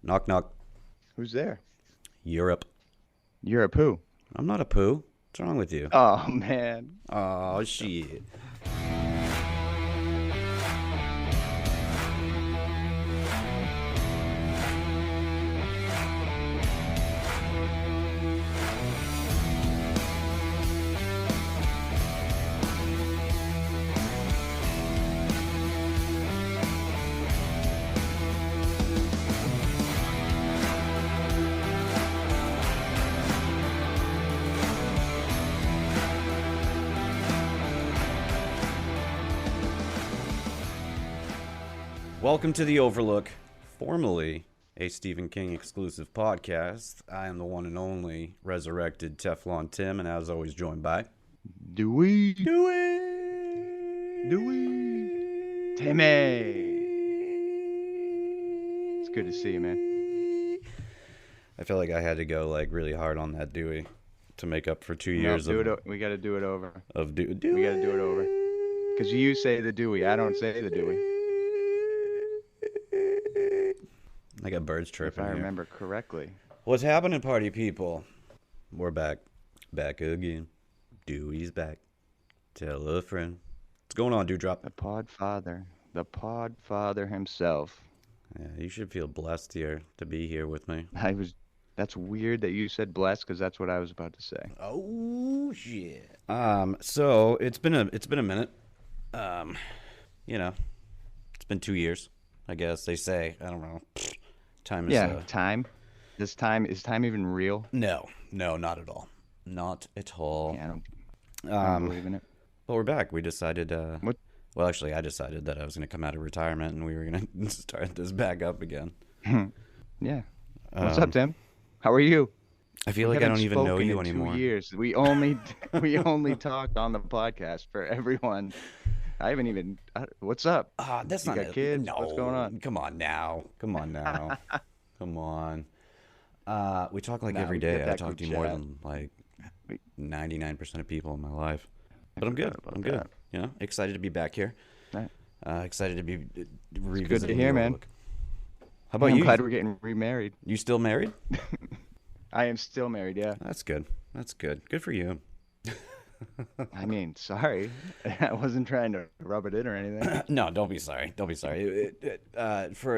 Knock, knock. Who's there? Europe. You're a poo. I'm not a poo. What's wrong with you? Oh, man. Oh, shit. Welcome to the Overlook, formerly a Stephen King exclusive podcast. I am the one and only resurrected Teflon Tim, and as always, joined by Dewey. Dewey. Timmy. It's good to see you, man. I feel like I had to go really hard on that Dewey to make up for 2 years We got to do it over. Dewey. We got to do it over. Because you say the Dewey. I don't say the Dewey. I got birds chirping If I here. remember correctly. What's happening, party people? We're back. Back again. Dewey's back. Tell a friend. What's going on, Dewdrop? The Podfather himself. Yeah, you should feel blessed here to be here with me. That's weird that you said blessed because that's what I was about to say. Oh shit. So it's been a minute. It's been 2 years, I guess they say. I don't know. Time is Time. Is time even real? No, not at all. Not at all. Yeah, I don't believe in it. But we're back. We decided What? Well, actually, I decided that I was going to come out of retirement and we were going to start this back up again. Yeah. What's up, Tim? How are you? I feel like I don't even know you anymore. 2 years. We only talked on the podcast for everyone. I haven't even. What's up? That's You not got kids? No, What's going on? Come on now. Come on. We talk Nah, every we day. get I that talk group to you more chat. than We- 99% of people in my life. But I'm good. forgot about I'm good. that. You know, excited to be back here. Right. Excited to be revisiting. It's good to hear, the man. Overlook. How about I'm you? glad we're getting remarried. You still married? I am still married. Yeah. That's good. Good for you. I mean, sorry, I wasn't trying to rub it in or anything. No, don't be sorry. For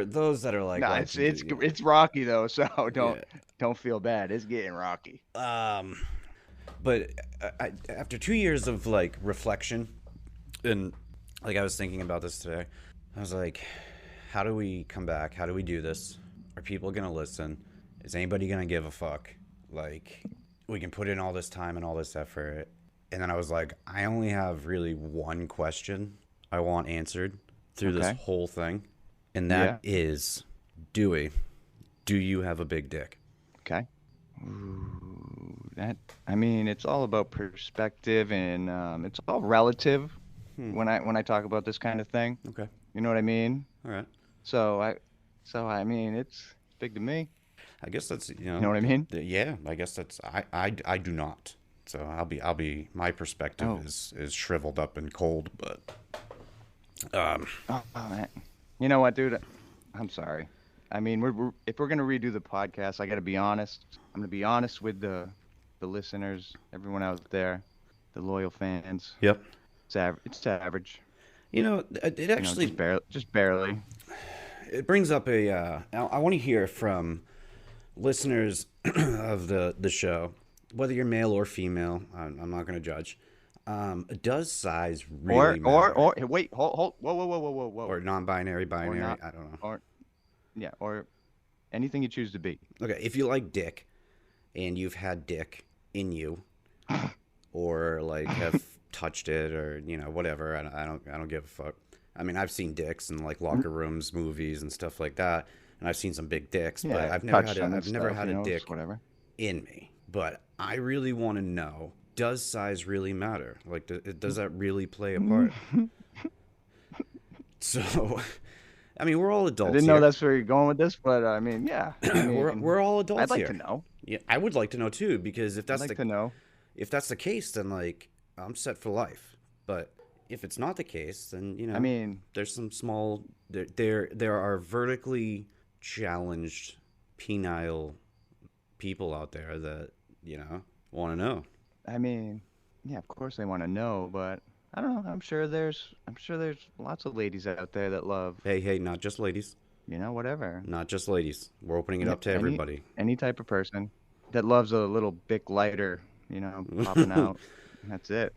those that are No, watching, it's rocky though, so Yeah. don't feel bad. It's getting rocky. But after 2 years of reflection, and I was thinking about this today, I was like, how do we come back? How do we do this? Are people gonna listen? Is anybody gonna give a fuck? We can put in all this time and all this effort, and then I was like, I only have really one question I want answered through this Okay. whole thing, and that is, Dewey, do you have a big dick? Okay. Ooh, I mean, it's all about perspective and it's all relative when I talk about this kind of thing. Okay. You know what I mean? All right. So I mean, it's big to me. I guess that's You know what I mean? Yeah, I guess that's I do not. So I'll be my perspective Oh. is shriveled up and cold, but Oh, man. You know what, dude? I'm sorry. I mean, if we're gonna redo the podcast, I gotta be honest. I'm gonna be honest with the listeners, everyone out there, the loyal fans. yep. It's average. It You know, actually just barely. it brings up I want to hear from listeners of the show, whether you're male or female. I'm not going to judge. Does size really matter? Or wait, hold, whoa. Or non-binary, binary? not. I don't know. Or yeah, or anything you choose to be. Okay, if you like dick, and you've had dick in you, or have touched it, or whatever, I don't give a fuck. I mean, I've seen dicks in locker rooms, movies, and stuff like that, and I've seen some big dicks, but Yeah, I've never touched had them and I've never stuff, had you a know, dick just whatever. in me. But I really want to know: does size really matter? Does that really play a part? So, I mean, we're all I adults didn't here. know that's where you're going with this, but I mean, yeah. I mean, we're all adults I'd like here. to know. Yeah, I would like to know too, because if I'd that's like to know. if that's the case, then I'm set for life. But if it's not the case, then I mean, there's some small there are vertically challenged penile people out there that, want to know. I mean, yeah, of course they want to know, but I don't know. I'm sure there's lots of ladies out there that love, Hey, not just ladies. whatever. Not just ladies. We're opening it up to Any everybody. any type of person that loves a little Bic lighter, popping out. That's it.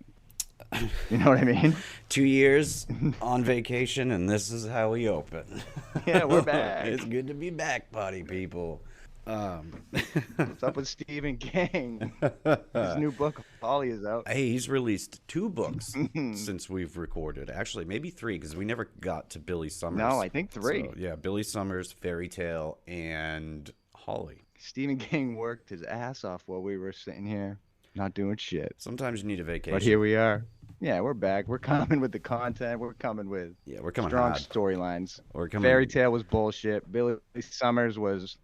You know what I mean? 2 years on vacation, and this is how we open. Yeah, we're back. It's good to be back, party people. What's up with Stephen King? His new book, Holly, is out. Hey, he's released 2 books since we've recorded. Actually, maybe 3, because we never got to Billy Summers. No, I think 3. So, yeah, Billy Summers, Fairy Tale, and Holly. Stephen King worked his ass off while we were sitting here not doing shit. Sometimes you need a vacation. But here we are. Yeah, we're back. We're coming with the content. We're coming with we're coming strong hard. storylines. We're coming. Fairy Tale was bullshit. Billy Summers was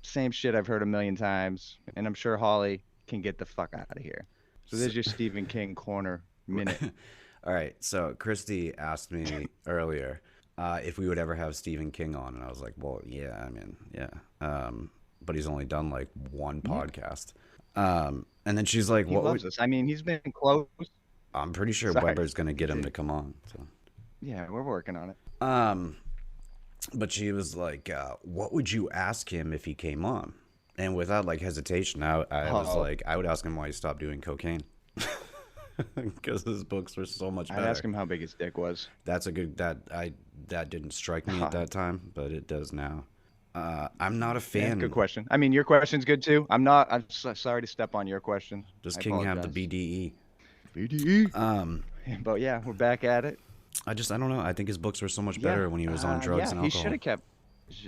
same shit I've heard a million times. And I'm sure Holly can get the fuck out of here. So there's your Stephen King corner minute. All right. So Christy asked me earlier if we would ever have Stephen King on, and I was like, well, yeah. I mean, yeah. But he's only done like 1 podcast. And then she's like, He "What?" loves us. I mean, he's been close. I'm pretty sure Weber's gonna get him to come on. So. Yeah, we're working on it. But she was like, "What would you ask him if he came on?" And without like hesitation, I was like, I would ask him why he stopped doing cocaine, because his books were so much better. I'd ask him how big his dick was. That's a good that didn't strike me at that time, but it does now. I'm not a fan. Yeah, good question. I mean, your question's good too. I'm sorry to step on your question. Does King have the BDE? BDE. But yeah, we're back at it. I don't know. I think his books were so much better when he was on drugs and alcohol. He should have kept.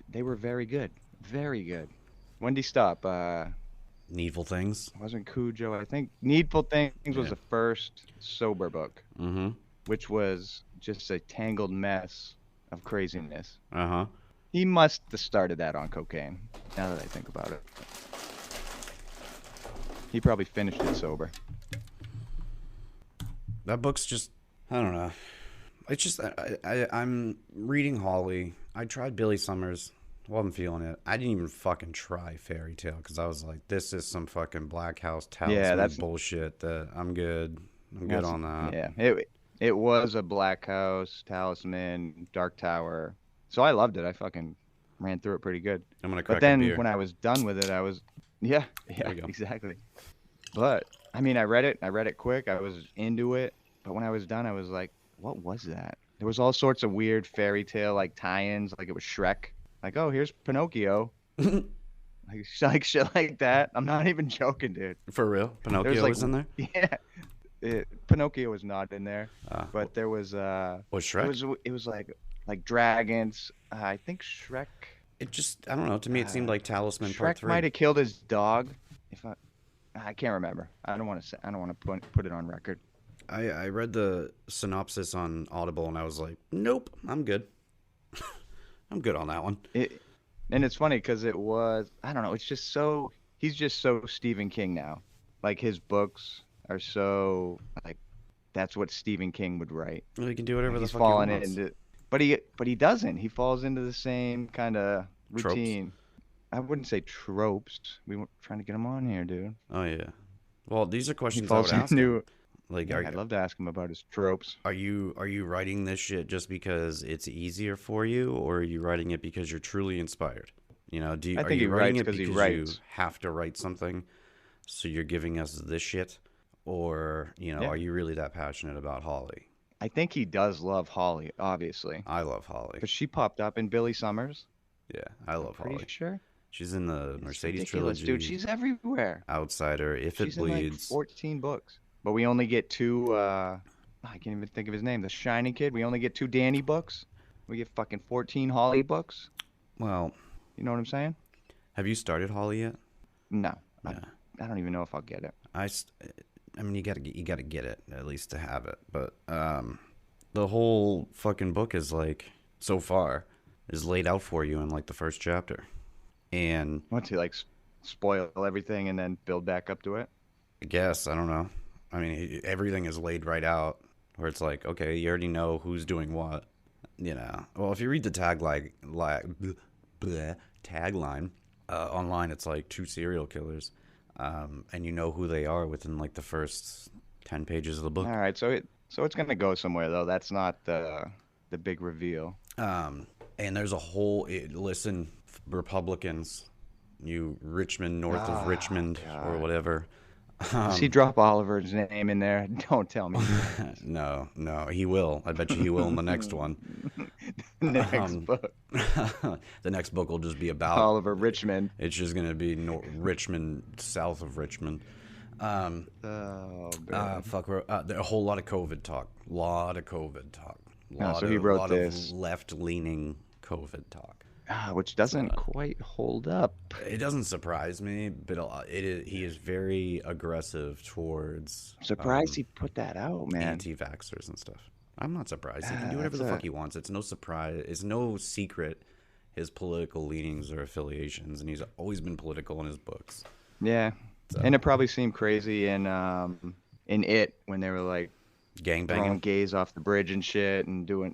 They were very good. Very good. When did he stop? Needful Things. Wasn't Cujo? I think Needful Things was the first sober book, which was just a tangled mess of craziness. He must have started that on cocaine, now that I think about it. He probably finished it sober. That book's just, I don't know. It's just, I'm reading Holly. I tried Billy Summers. Wasn't feeling it. I didn't even fucking try Fairy Tale because I was like, this is some fucking Black House talisman bullshit that I'm good. I'm good on that. Yeah, it was a Black House talisman, Dark Tower. So I loved it. I fucking ran through it pretty good. I'm gonna crack But then a beer. when I was done with it, I was exactly. But I mean, I read it quick. I was into it. But when I was done, I was like, what was that? There was all sorts of weird fairy tale like tie-ins, like it was Shrek. Like, oh, here's Pinocchio. like shit like that. I'm not even joking, dude. For real? Pinocchio was in there? Yeah. Pinocchio was not in there. But there was was Shrek? It was like dragons. I think Shrek. It just, I don't know. To me, it seemed like Talisman Part 3. Shrek might have killed his dog. If I can't remember. I don't want to put it on record. I read the synopsis on Audible and I was like, nope, I'm good. I'm good on that one. And it's funny because it was, I don't know. It's just so, he's just so Stephen King now. Like his books are so like, that's what Stephen King would write. Well, he can do whatever the fuck falling he wants. into. But he doesn't. He falls into the same kind of routine. Tropes? I wouldn't say tropes. We were trying to get him on here, dude. Oh yeah. Well, these are He questions I falls would ask. into. Like, Yeah, I'd love to ask him about his tropes. are you writing this shit just because it's easier for you, or are you writing it because you're truly inspired? You know, I are think you he writing writes it 'cause he because you writes. have to write something, so you're giving us this shit, or Yeah. are you really that passionate about Holly? I think he does love Holly, obviously. I love Holly. But she popped up in Billy Summers. Yeah, I love Pretty Holly. sure. She's in the It's Mercedes ridiculous, trilogy. dude. She's everywhere. Outsider, If It She's in like Bleeds. 14 books. But we only get 2, I can't even think of his name. The Shiny Kid. We only get 2 Danny books. We get fucking 14 Holly books. Well, You know what I'm saying? have you started Holly yet? No. Yeah. I don't even know if I'll get it. I mean, you gotta get it at least to have it. But the whole fucking book is like, so far, is laid out for you in like the first chapter, and I want to like spoil everything and then build back up to it. I guess I don't know. I mean, everything is laid right out where it's like, okay, you already know who's doing what. You know. Well, if you read the tagline, online it's like 2 serial killers, and you know who they are within like the first 10 pages of the book. All right, so it's gonna go somewhere though. That's not the big reveal. And there's a whole listen, Republicans, you Richmond, north of Ah, Richmond or God. whatever. Does he drop Oliver's name in there? Don't tell me. No, no, he will. I bet you he will in the next one. Next Um, book, the next book will just be about. Oliver Richmond. It's just gonna be Richmond, south of Richmond. Oh man. Fuck. A whole lot of COVID talk. Lot of COVID talk. Oh, so he wrote lot this. of left-leaning COVID talk. Which doesn't quite hold up. It doesn't surprise me, but he is very aggressive towards I'm surprised he put that out, man. anti-vaxxers and stuff. I'm not surprised. He can do Ah, whatever that's the a fuck he wants. It's no surprise. It's no secret his political leanings or affiliations, and he's always been political in his books. Yeah, So, and it probably seemed crazy in it when they were like throwing gangbanging. gays off the bridge and shit and doing.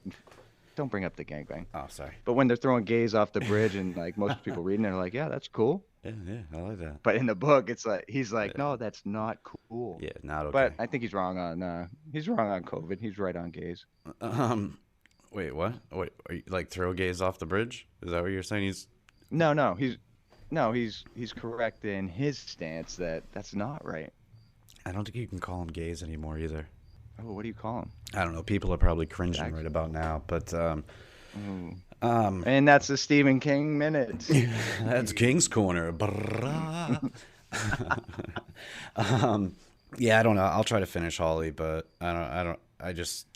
Don't bring up the gangbang. Oh, sorry. But when they're throwing gays off the bridge and like most people reading, they're like, yeah, that's cool. Yeah, I like that. But in the book, it's like he's like, no, that's not cool. Yeah, not okay. But I think he's wrong on COVID. He's right on gays. Wait, what? Wait, are you, like throw gays off the bridge? Is that what you're saying? He's correct in his stance that that's not right. I don't think you can call them gays anymore either. Oh, what do you call him? I don't know. People are probably cringing Jackson. right about now, but And that's the Stephen King minute. that's King's Corner. Brrrah. Yeah, I don't know. I'll try to finish Holly, but I don't. I just.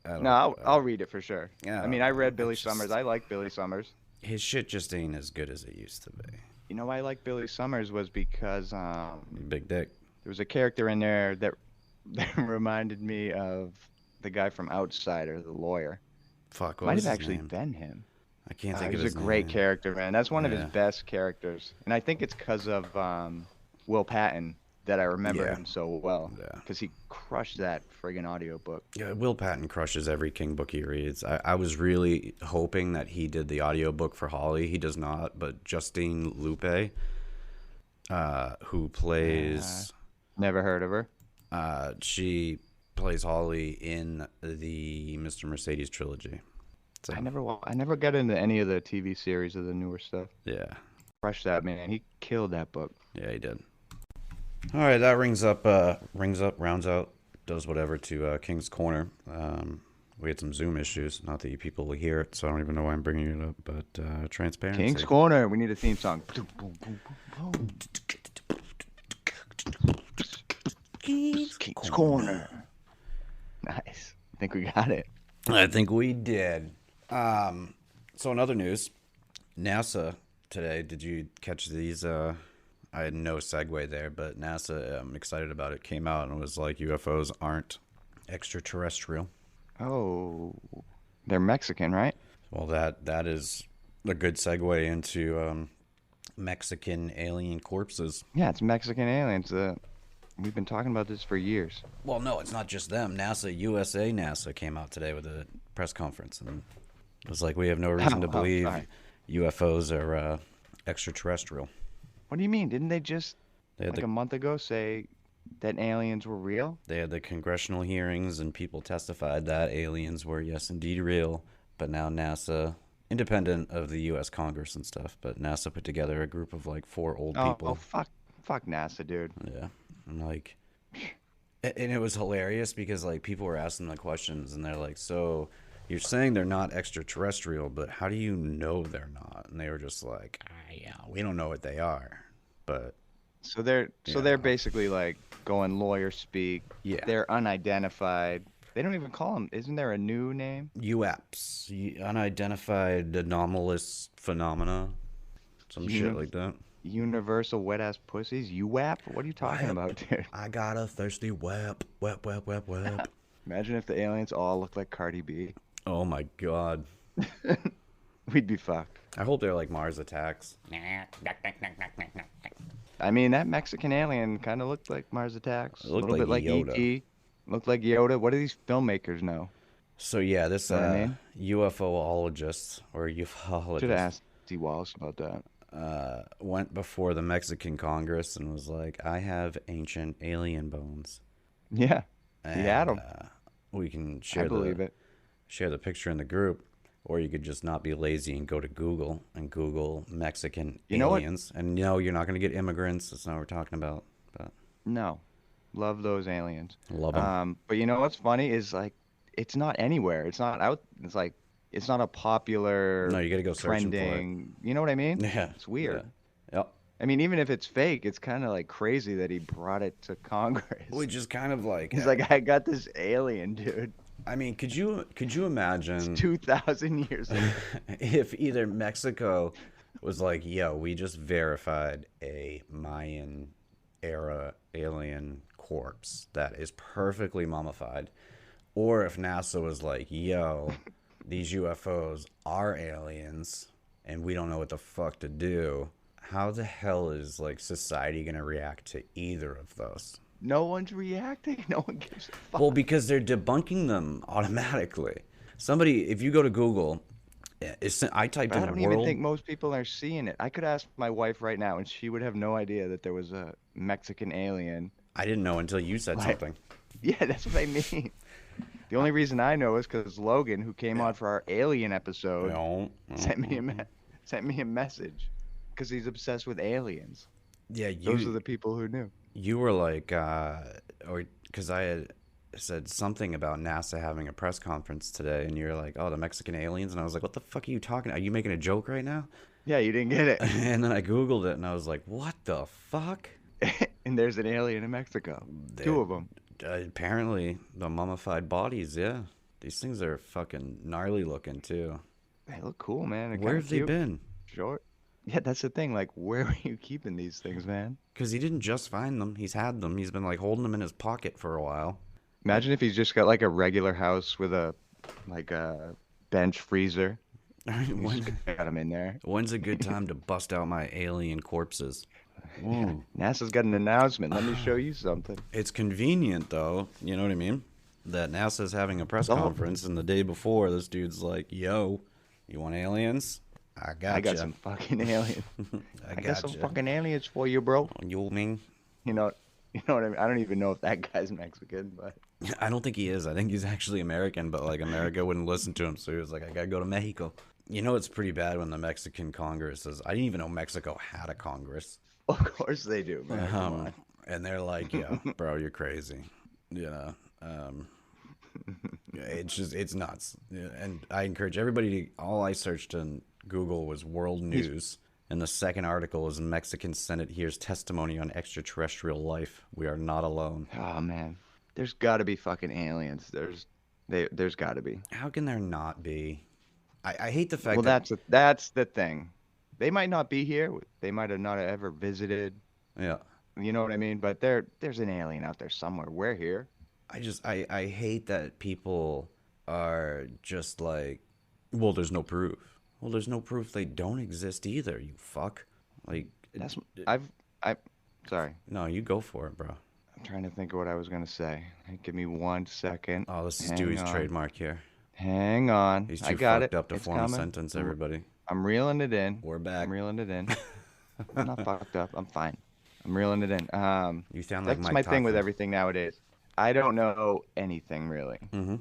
I don't. No, I'll read it for sure. Yeah, I mean, I read Billy it's just- Summers. I like Billy Summers. His shit just ain't as good as it used to be. You know why I like Billy Summers was because Big dick. there was a character in there that that reminded me of the guy from Outsider, the lawyer. Fuck. What Might was have his actually name? been him. I can't He think of was his a great name. character, man. That's one of his Yeah. best characters, and I think it's because of Will Patton that I remember Yeah. him so well. Yeah. Because he crushed that friggin' audiobook. Yeah, Will Patton crushes every King book he reads. I was really hoping that he did the audiobook for Holly. He does not, but Justine Lupe, who plays, Never heard of her. she plays Holly in the Mr. Mercedes trilogy. So, I never got into any of the TV series of the newer stuff. yeah. Crushed that, man. He killed that book. Yeah, he did. All right, that rounds out, does whatever to King's Corner. We had some Zoom issues. Not that you people will hear it, so I don't even know why I'm bringing it up, but transparency. King's Corner. We need a theme song. King's Corner. Nice. I think we got it. I think we did. So in other news, NASA today, did you catch these? I had no segue there, but NASA, I'm excited about it, came out and was like, UFOs aren't extraterrestrial. Oh, they're Mexican, right? Well, that is a good segue into Mexican alien corpses. Yeah, it's Mexican aliens. We've been talking about this for years. Well, no, it's not just them. NASA came out today with a press conference and it was like, we have no reason to believe sorry. UFOs are extraterrestrial. What do you mean? Didn't they just They had like a month ago say that aliens were real? They had the congressional hearings and people testified that aliens were, yes, indeed real. But now NASA, independent of the U.S. Congress and stuff, but NASA put together a group of like 4 old people. Oh, fuck NASA, dude. Yeah. And like, and it was hilarious because like people were asking the questions and they're like, so you're saying they're not extraterrestrial, but how do you know they're not? And they were just like, yeah, we don't know what they are. But So they're basically like going lawyer speak. Yeah. They're unidentified. They don't even call them. Isn't there a new name? UAPs, unidentified anomalous phenomena, some shit like that. Universal wet ass pussies. UWAP? What are you talking about, dude? I got a thirsty wep. Imagine if the aliens all looked like Cardi B. Oh my god. We'd be fucked. I hope they're like Mars Attacks. I mean, that Mexican alien kind of looked like Mars Attacks. It looked a little like bit like Yoda. E.T. Looked like Yoda. What do these filmmakers know? So yeah, this Know what I mean? UFOologist or ufologist. Should have asked D. Wallace about that. went before the Mexican Congress and was like, I have ancient alien bones. Yeah, he had And them. we can I believe it. share the picture in the group, or you could just not be lazy and go to Google and Google Mexican You know what? aliens. And no, you're not going to get immigrants. That's not what we're talking about. But No, love those aliens. love them. But you know what's funny is like it's not anywhere. It's not out. It's like it's not a No, popular you got to go searching for it. trending. You know what I mean? Yeah, It's yeah, weird. yep. I mean, even if it's fake, it's kind of like crazy that he brought it to Congress. Which is kind of like, He's like, I got this alien, dude. I mean, could you It's imagine 2,000 years old. if either Mexico was like, yo, we just verified a Mayan era alien corpse that is perfectly mummified, or if NASA was like, yo, these UFOs are aliens and we don't know what the fuck to do. How the hell is like society gonna react to either of those? No one's reacting. No one gives a fuck. Well, because they're debunking them automatically. Somebody, if you go to Google, I typed But I in don't even world. think most people are seeing it. I could ask my wife right now, and she would have no idea that there was a Mexican alien. I didn't know until you said Like, something. yeah, that's what I mean. The only reason I know is because Logan, who came on for our alien episode, No, sent me sent me a message because he's obsessed with aliens. yeah, Those are the people who knew. you were like, or because I had said something about NASA having a press conference today, and you're like, oh, the Mexican aliens, and I was like, what the fuck are you talking? Are you making a joke right now? Yeah, you didn't get it. And then I Googled it, and I was like, what the fuck? And there's an alien in Mexico. They- 2 of them. Apparently, the mummified bodies, yeah. These things are fucking gnarly looking, too. They look cool, man. They're Where kinda have they cute. been? Short. Yeah, that's the thing. Like, where are you keeping these things, man? Because he didn't just find them. He's had them. He's been, like, holding them in his pocket for a while. Imagine if he's just got like a regular house with a like a bench freezer. He's When, just got them in there. when's a good time to bust out my alien corpses? Ooh. NASA's got an announcement. Let me show you something. It's convenient, though. You know what I mean? That NASA's having a press Oh. conference, and the day before, this dude's like, yo, you want aliens? I got I got some fucking aliens. I I got some gotcha. fucking aliens for you, bro. You mean? You know, you know what I mean? I don't even know if that guy's Mexican, but I don't think he is. I think he's actually American, but like America wouldn't listen to him, so he was like, I gotta go to Mexico. You know, it's pretty bad when the Mexican Congress is. I didn't even know Mexico had a Congress. of course they do, man. Come on. And they're like, yeah, bro, you're crazy. You know, it's just, it's nuts. Yeah, and I encourage everybody to, all I searched in Google was world news. And the second article is Mexican Senate hears testimony on extraterrestrial life. We are not alone. Oh man, there's got to be fucking aliens. There's got to be. How can there not be? I hate the fact Well, that, that's the thing. They might not be here. They might have not ever visited. yeah. You know what I mean? But there's an alien out there somewhere. We're here. I hate that people are just like, well, there's no proof. Well, there's no proof they don't exist either, you fuck. Like, That's I sorry. no, you go for it, bro. I'm trying to think of what I was gonna say. Give me 1 second. Oh, this is Hang Dewey's on. trademark here. Hang on. He's I too got fucked it. up to It's form a coming. sentence, everybody. I'm reeling it in. We're back. I'm reeling it in. I'm not fucked up. I'm fine. I'm reeling it in. You sound like That's Mike my thing with Tyson. everything nowadays. I don't know anything really. Mm-hmm.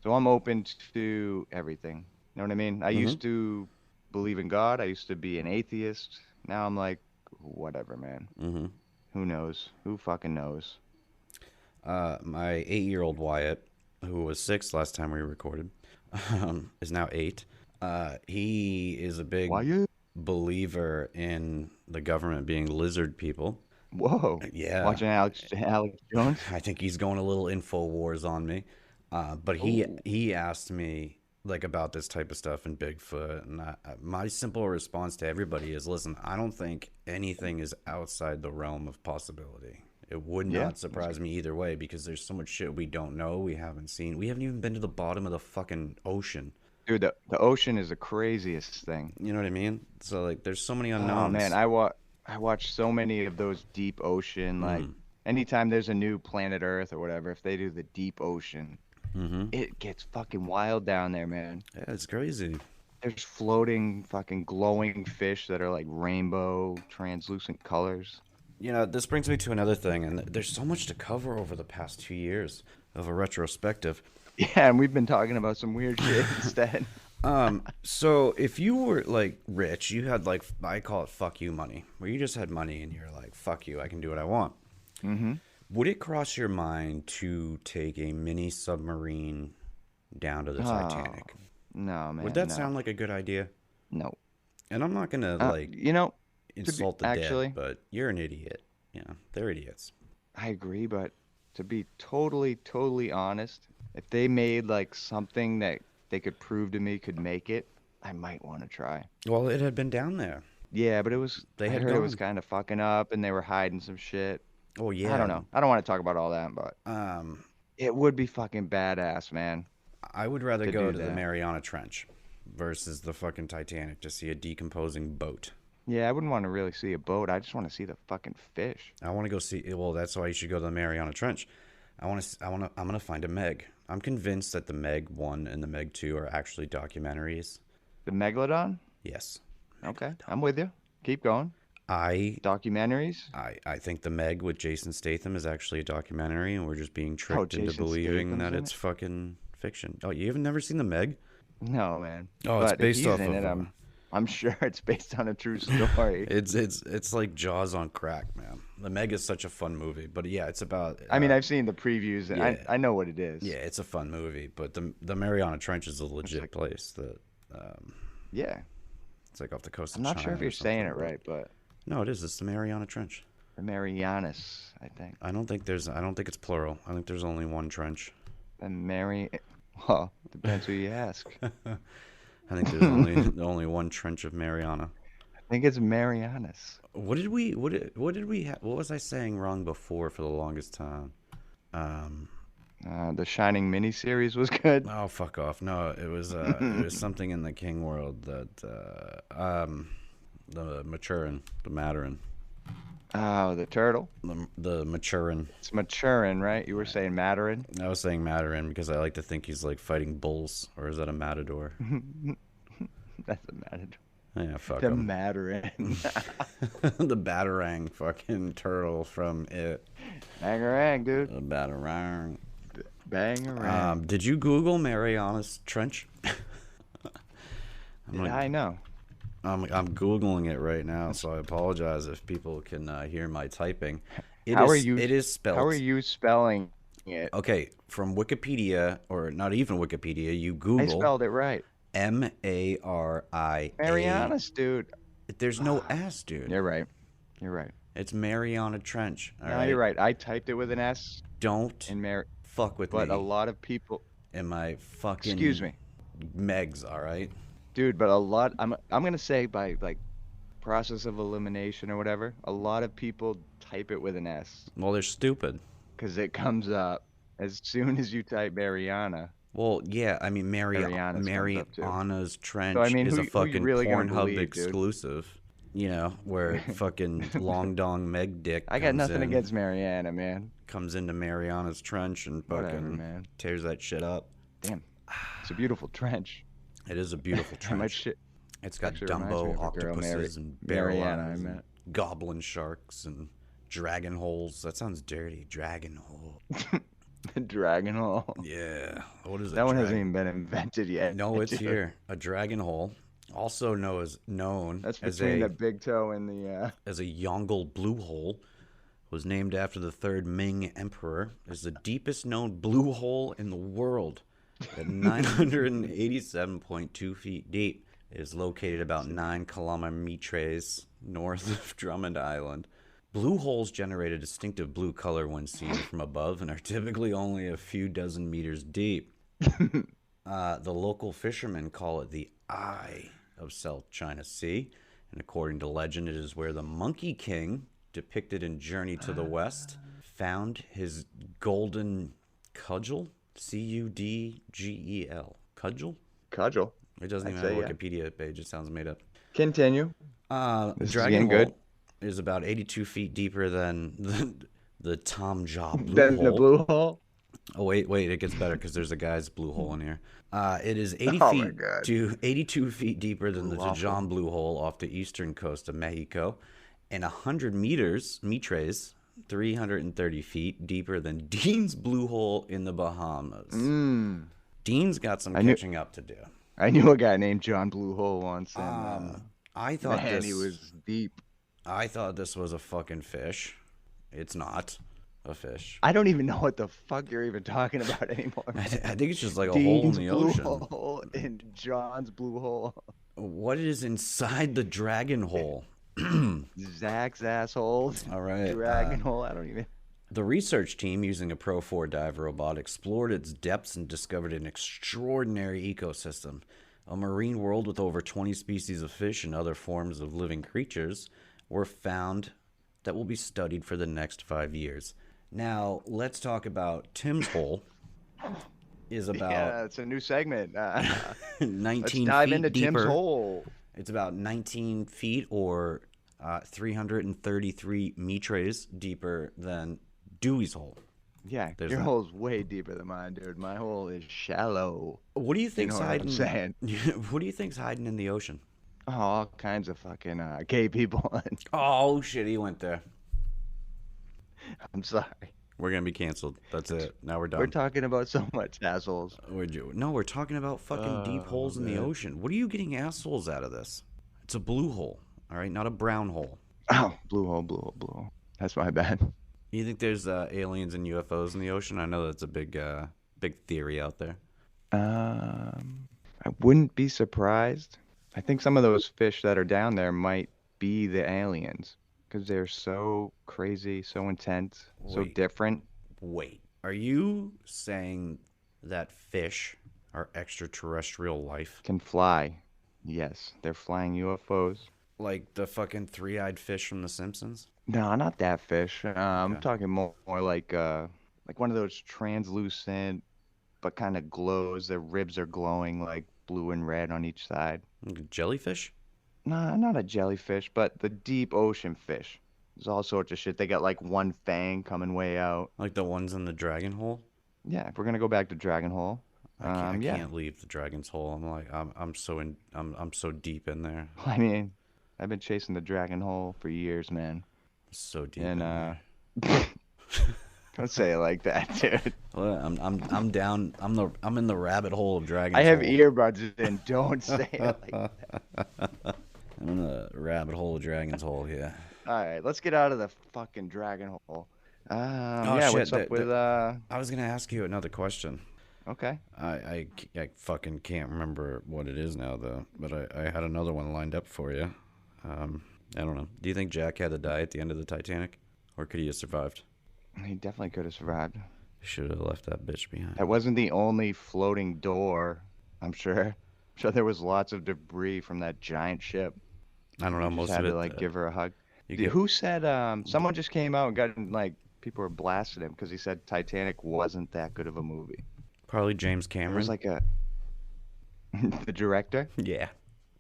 So I'm open to everything. You know what I mean? I Mhm. used to believe in God. I used to be an atheist. Now I'm like, whatever, man. Mm-hmm. Who knows? Who fucking knows? My 8-year-old Wyatt, who was 6 last time we recorded, is now 8. He is a big Wyatt? believer in the government being lizard people. Whoa. Yeah. Watching Alex Jones? I think he's going a little InfoWars on me. But he asked me like about this type of stuff in Bigfoot, and my simple response to everybody is, listen, I don't think anything is outside the realm of possibility. It would Yeah, not surprise me either way, because there's so much shit we don't know, we haven't seen. We haven't even been to the bottom of the fucking ocean. Dude, the ocean is the craziest thing. You know what I mean? So like, there's so many Oh unknowns. man, I watch so many of those deep ocean, like anytime there's a new planet Earth or whatever, if they do the deep ocean, Mm-hmm. it gets fucking wild down there, man. Yeah, it's crazy. There's floating fucking glowing fish that are like rainbow translucent colors. You know, this brings me to another thing, and there's so much to cover over the past 2 years of a retrospective. Yeah, and we've been talking about some weird shit instead. So if you were like rich, you had like I call it fuck you money, where you just had money and you're like fuck you, I can do what I want. Mm-hmm. Would it cross your mind to take a mini submarine down to the Oh, Titanic? no, Would man, that no. sound like a good idea? No. And I'm not gonna like You know, insult the dead, actually, but you're an idiot. You know, they're idiots. I agree, but to be totally, totally honest, if they made like something that they could prove to me could make it, I might want to try. Well, it had been down there. Yeah, but They I had heard it was gone. kind of fucking up and they were hiding some shit. Oh I don't yeah. know. I don't want to talk about all that, but Um, it would be fucking badass, man, I would rather to go do to the that. Mariana Trench versus the fucking Titanic to see a decomposing boat. Yeah, I wouldn't want to really see a boat. I just want to see the fucking fish. I want to go see. Well, that's why you should go to the Mariana Trench. I want to. I want to. I'm gonna find a Meg. I'm convinced that the Meg 1 and the Meg 2 are actually documentaries. The Megalodon? Yes. Okay, I'm with you. Keep going. I Documentaries? I think the Meg with Jason Statham is actually a documentary, and we're just being Oh, tricked into Jason believing Statham's that in it's it? fucking fiction. Oh, you have never seen the Meg? No, man. Oh, it's But if based he's off in of. it, I'm sure it's based on a true story. It's like Jaws on crack, man. The Meg is such a fun movie, but yeah, it's about. I mean, I've seen the previews. And Yeah, I know what it is. yeah, it's a fun movie, but the Mariana Trench is a It's legit like, place that yeah. it's like off the coast I'm of not sure China if or you're saying something. it But right, but no, it is. It's the Mariana Trench. the Marianas, I think. I don't think it's plural. I think there's only one trench. The Mary. Well, depends who you ask. I think there's only one trench of Mariana. I think it's Marianas. What was I saying wrong before for the longest time? Um, The Shining miniseries was good. oh fuck off. No, it was something in the King world that the maturin, the Maturin, Oh, the turtle. the maturin. It's maturin, right? You were saying Maturin? I was saying Maturin because I like to think he's like fighting bulls, or is that a matador? That's a matador. Yeah, fuck The him. Maturin. The Batarang fucking turtle from it. Bangarang, dude. The Batarang. Bangarang. Did you Google Mariana's Trench? I'm, Yeah, I know. I'm Googling it right now, so I apologize if people can hear my typing. How are you? It is How are spelled. you spelling it? Okay, from Wikipedia, or not even Wikipedia, you I Google spelled it right. Maria. Marianas, dude. There's no S, dude. You're right. You're right. It's Mariana Trench. All No, right. you're right. I typed it with an S Don't in Mar, fuck with but a me lot of people. and my Excuse fucking me, Megs. All right. dude. But a lot. I'm gonna say by like process of elimination or whatever. A lot of people type it with an S Well, they're stupid. because it comes up as soon as you type Mariana. Well, yeah, I mean, Marianas comes up too. Mariana's So I Trench mean, is a who you fucking really gonna Pornhub believe, dude? exclusive. You know, where fucking long dong Meg Dick I got nothing against Mariana, man. comes into Mariana's Trench and Whatever, fucking man. tears that shit up. Damn, it's a beautiful trench. It is a beautiful How much trench. shit? It's got Actually reminds me Dumbo of a girl, octopuses and barrel Mariana, I eyes and meant. goblin sharks and dragon holes. That sounds dirty. Dragon hole. The Dragon Hole. Yeah. What is it? That one hasn't even been invented yet. No, it's dude. here. A dragon hole, also known That's as between a the big toe and the. as a Yongle blue hole, was named after the third Ming emperor. Is the deepest known blue hole in the world, at 987.2 feet deep. It is located about 9 kilometers north of Drummond Island. Blue holes generate a distinctive blue color when seen from above and are typically only a few dozen meters deep. The local fishermen call it the Eye of South China Sea, and according to legend, it is where the Monkey King, depicted in Journey to the West, found his golden cudgel. Cudgel. Cudgel? Cudgel. It doesn't I'd even have a say, yeah. Wikipedia page. It sounds made up. Continue. The This is dragon getting hole good. is about 82 feet deeper than the Tom Jaw blue Then hole. the blue hole. Oh wait, it gets better because there's a guy's blue hole in here. It is 80 Oh my feet god. to 82 feet deeper than the Blue waffle. Jajan Blue Hole off the eastern coast of Mexico, and 100 meters, 330 feet deeper than Dean's Blue Hole in the Bahamas. Mmm. Dean's got some I knew catching up to do. I knew a guy named John Bluehole once, and I thought man, he this, was deep. I thought this was a fucking fish. It's not a fish. I don't even know what the fuck you're even talking about anymore, man. I think it's just like a hole in Dean's the Blue ocean. Hole and John's Blue Hole. What is inside the dragon hole? Zach's asshole. All right. Dragon hole. I don't even. The research team, using a Pro 4 dive robot, explored its depths and discovered an extraordinary ecosystem. A marine world with over 20 species of fish and other forms of living creatures were found that will be studied for the next 5 years. Now, let's talk about Tim's hole. Is about Yeah, it's a new segment. 19 Let's dive feet into deeper. Tim's hole. It's about 19 feet or 333 meters deeper than Dewey's hole. Yeah, There's your that. hole's way deeper than mine, dude. My hole is shallow. What do you You think's know what I'm hiding? saying? What do you think's hiding in the ocean? Oh, all kinds of fucking gay people. Oh shit, he went there. I'm sorry. We're gonna be canceled. That's it. Now we're done. We're talking about so much assholes. No, we're talking about fucking deep holes in the man. ocean. What are you getting assholes out of this? It's a blue hole, all right, not a brown hole. Oh, blue hole, blue hole, blue hole. That's my bad. You think there's aliens and UFOs in the ocean? I know that's a big theory out there. I wouldn't be surprised. I think some of those fish that are down there might be the aliens because they're so crazy, so intense, so Wait. different. Wait, are you saying that fish are extraterrestrial life? Can fly. Yes, they're flying UFOs. Like the fucking three-eyed fish from The Simpsons? No, not that fish. I'm Okay. talking more like one of those translucent, but kind of glows. Their ribs are glowing like blue and red on each side. Like jellyfish? Nah, not a jellyfish, but the deep ocean fish. There's all sorts of shit. They got like one fang coming way out. Like the ones in the dragon hole? Yeah, if we're gonna go back to Dragon Hole. I Yeah. can't leave the dragon's hole. I'm so deep in there. I mean, I've been chasing the Dragon Hole for years, man. So deep And in there. don't say it like that, dude. Well, I'm down. I'm in the rabbit hole of dragon's I have hole. earbuds in. Don't say it like that. I'm in the rabbit hole of dragon's hole. Yeah. All right, let's get out of the fucking Dragon Hole. Oh, Yeah, shit, what's up with I was gonna ask you another question. Okay. I fucking can't remember what it is now though. But I had another one lined up for you. I don't know. Do you think Jack had to die at the end of the Titanic, or could he have survived? He definitely could have survived. Should have left that bitch behind. That wasn't the only floating door, I'm sure. I'm sure there was lots of debris from that giant ship. I don't know. Just Most had of it. to like give her a hug. you Dude, get, who said someone just came out and got like people were blasting him because he said Titanic wasn't that good of a movie. probably James There Cameron. was like a the director. Yeah,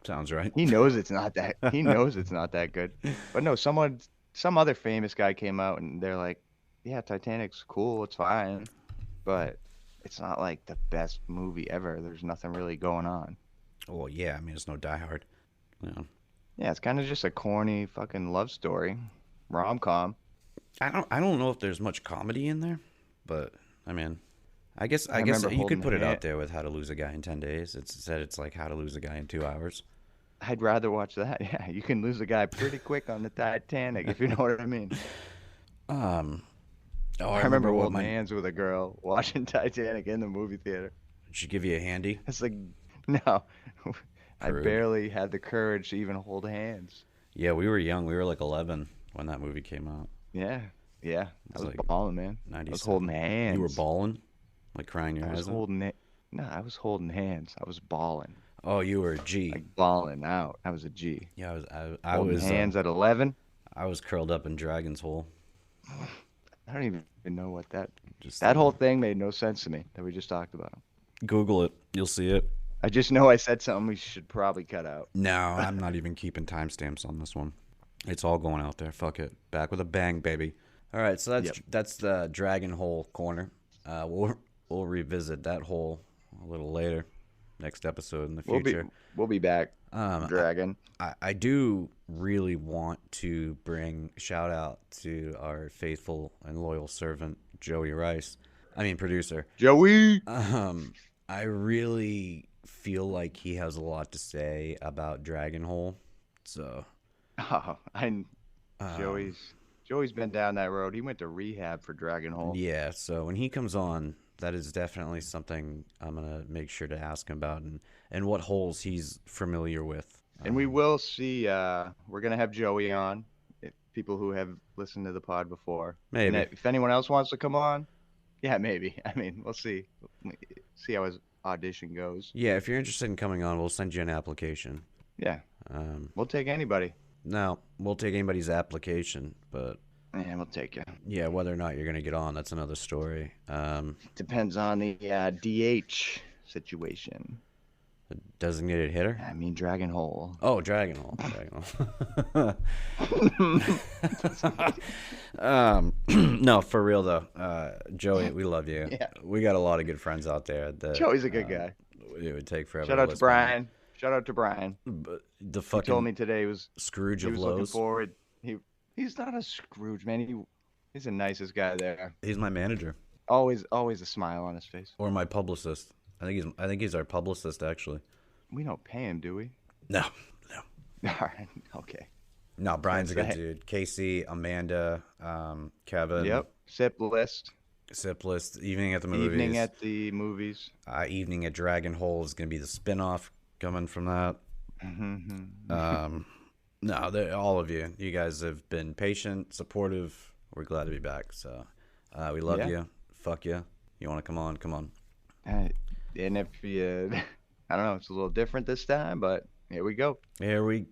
sounds right. He knows it's not that. He knows it's not that good. But no, some other famous guy came out and they're like, "Yeah, Titanic's cool. It's fine, but it's not like the best movie ever. There's nothing really going on." Well, yeah. I mean, it's no Die Hard. You know. Yeah, it's kind of just a corny fucking love story, rom-com. I don't know if there's much comedy in there, but I mean, I guess remember you could holding put it hand- out there with How to Lose a Guy in 10 Days. It's said it's like How to Lose a Guy in 2 hours. I'd rather watch that. Yeah, you can lose a guy pretty quick on the Titanic, if you know what I mean. Oh, I remember what holding hands with a girl watching Titanic in the movie theater. She give you a handy. It's like, no, I Prude. barely had the courage to even hold hands. Yeah, we were young. We were like 11 when that movie came out. Yeah, yeah, I It's was like balling, man. I was 97. holding hands. You were balling, like crying your I was eyes out. holding it. No, I was holding hands. I was balling, Oh, you were a G. like balling out. I was a G. Yeah, I Holding was hands at 11. I was curled up in Dragon's Hole. I don't even know what that. Just That whole thing made no sense to me that we just talked about. Google it. You'll see it. I just know I said something we should probably cut out. No, I'm not even keeping timestamps on this one. It's all going out there. Fuck it. Back with a bang, baby. All right, so Yep. that's the Dragon Hole corner. We'll revisit that hole a little later, next episode in the We'll be future. we'll be back, Um, Dragon. I do really want to bring shout out to our faithful and loyal servant Joey Rice. I mean producer. Joey. I really feel like he has a lot to say about Dragonhole. So, Oh, I um, Joey's been down that road. He went to rehab for Dragonhole. yeah. So when he comes on, that is definitely something I'm gonna make sure to ask him about, and what holes he's familiar with. And we will see. We're gonna have Joey on. If people who have listened to the pod before, and Maybe. if anyone else wants to come on, yeah, maybe. I mean, we'll see. See how his audition goes. Yeah. If you're interested in coming on, we'll send you an application. Yeah, Um, we'll take anybody. Now, we'll take anybody's application, but Yeah, we'll take you. yeah, whether or not you're going to get on, that's another story. Depends on the DH situation. Designated hitter? I mean, Dragonhole. Oh, Dragonhole. Dragonhole. No, for real though. Joey, we love you. Yeah, We got a lot of good friends out there that Joey's a good guy. it would take forever Shout to out to list them out. Brian. Shout out to Brian. But the He told me fucking today Scrooge he of was looking Lowe's. forward. He's not a Scrooge, man. He's the nicest guy there. He's my manager Always a smile on his face. or my publicist. I think he's our publicist actually. We don't pay him, do we? No, no. All right. Okay. No, Brian's a good Right. dude. Casey, Amanda, Kevin, Yep. Sip list. Sip List, Evening at the Movies. Evening at the movies. Evening at Dragonhole is going to be the spinoff coming from that. No, all of you. You guys have been patient, supportive. We're glad to be back. So we love Yeah. you. Fuck you. You want to come on? Come on. And if you, I don't know, it's a little different this time, but here we go. Here we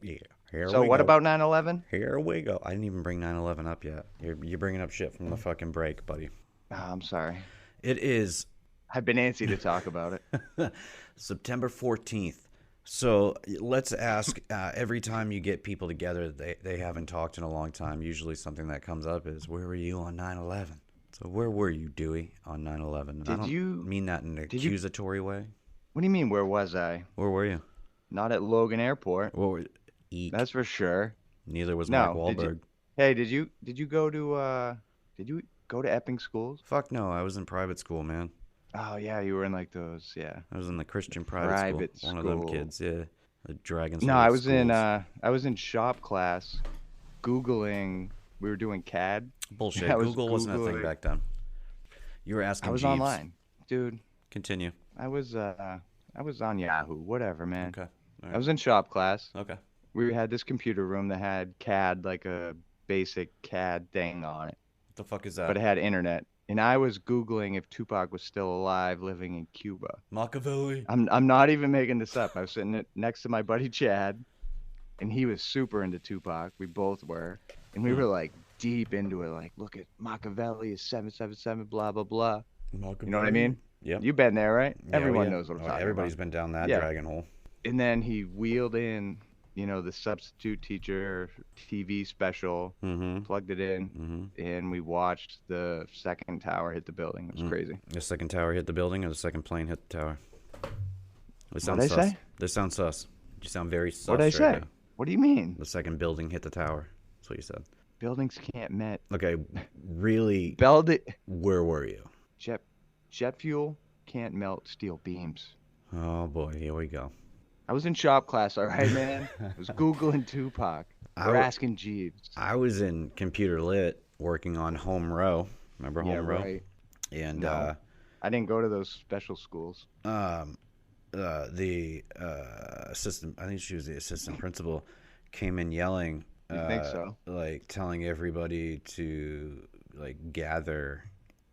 So what go. about 9/11? Here we go. I didn't even bring 9/11 up yet. You're bringing up shit from the fucking break, buddy. Oh, I'm sorry. It is I've been antsy to talk about it. September 14th. So let's ask every time you get people together, they haven't talked in a long time. Usually something that comes up is, where were you on 9/11? So where were you, Dewey, on 9/11? And I Did don't you? mean that in an Did you? accusatory way. What do you mean? Where was I? Where were you? Not at Logan Airport. What were, eek. That's for sure. Neither was Mark No. Did Wahlberg. you? Hey, did you go to did you go to Epping schools? Fuck no, I was in private school, man. Oh yeah, you were in like those, yeah. I was in the Christian private Private school. One of them school. kids, yeah. The Dragons. No, Hole I was in schools. I was in shop class Googling, we were doing CAD. Bullshit. I was Google wasn't a thing Googling. back then. You were asking I was Jeeves. online. Dude, Continue. I was on Yahoo, whatever, man. Okay. All I right. was in shop class. Okay. We had this computer room that had CAD, like a basic CAD thing on it, What the fuck is but that? it had internet. And I was Googling if Tupac was still alive living in Cuba. Machiavelli. I'm not even making this up. I was sitting next to my buddy Chad, and he was super into Tupac. We both were. And we were like deep into it, like, look at Machiavelli is 777, blah, blah, blah. You know what I mean? Yep. You've been there, right? Yeah, Everyone yeah. knows what I'm Oh, talking everybody's about. been down that Yeah. dragon hole. And then he wheeled in, the substitute teacher TV special, Mm-hmm. plugged it in, Mm-hmm. and we watched the second tower hit the building. It was crazy. The second tower hit the building, or the second plane hit the tower? They sound What'd I sus. say? They sound sus. You sound very sus. What'd I right say? now. What do you mean? The second building hit the tower. That's what you said. Buildings can't met. Okay, really, where were you? Jet fuel can't melt steel beams. Oh boy, here we go. I was in shop class, all right, man. I was Googling Tupac. We're asking Jeeves. I was in computer lit working on Home Row. Remember Home Yeah, Row? right. And No. I didn't go to those special schools. the assistant, I think she was the assistant principal, came in yelling, You think so? like telling everybody to like gather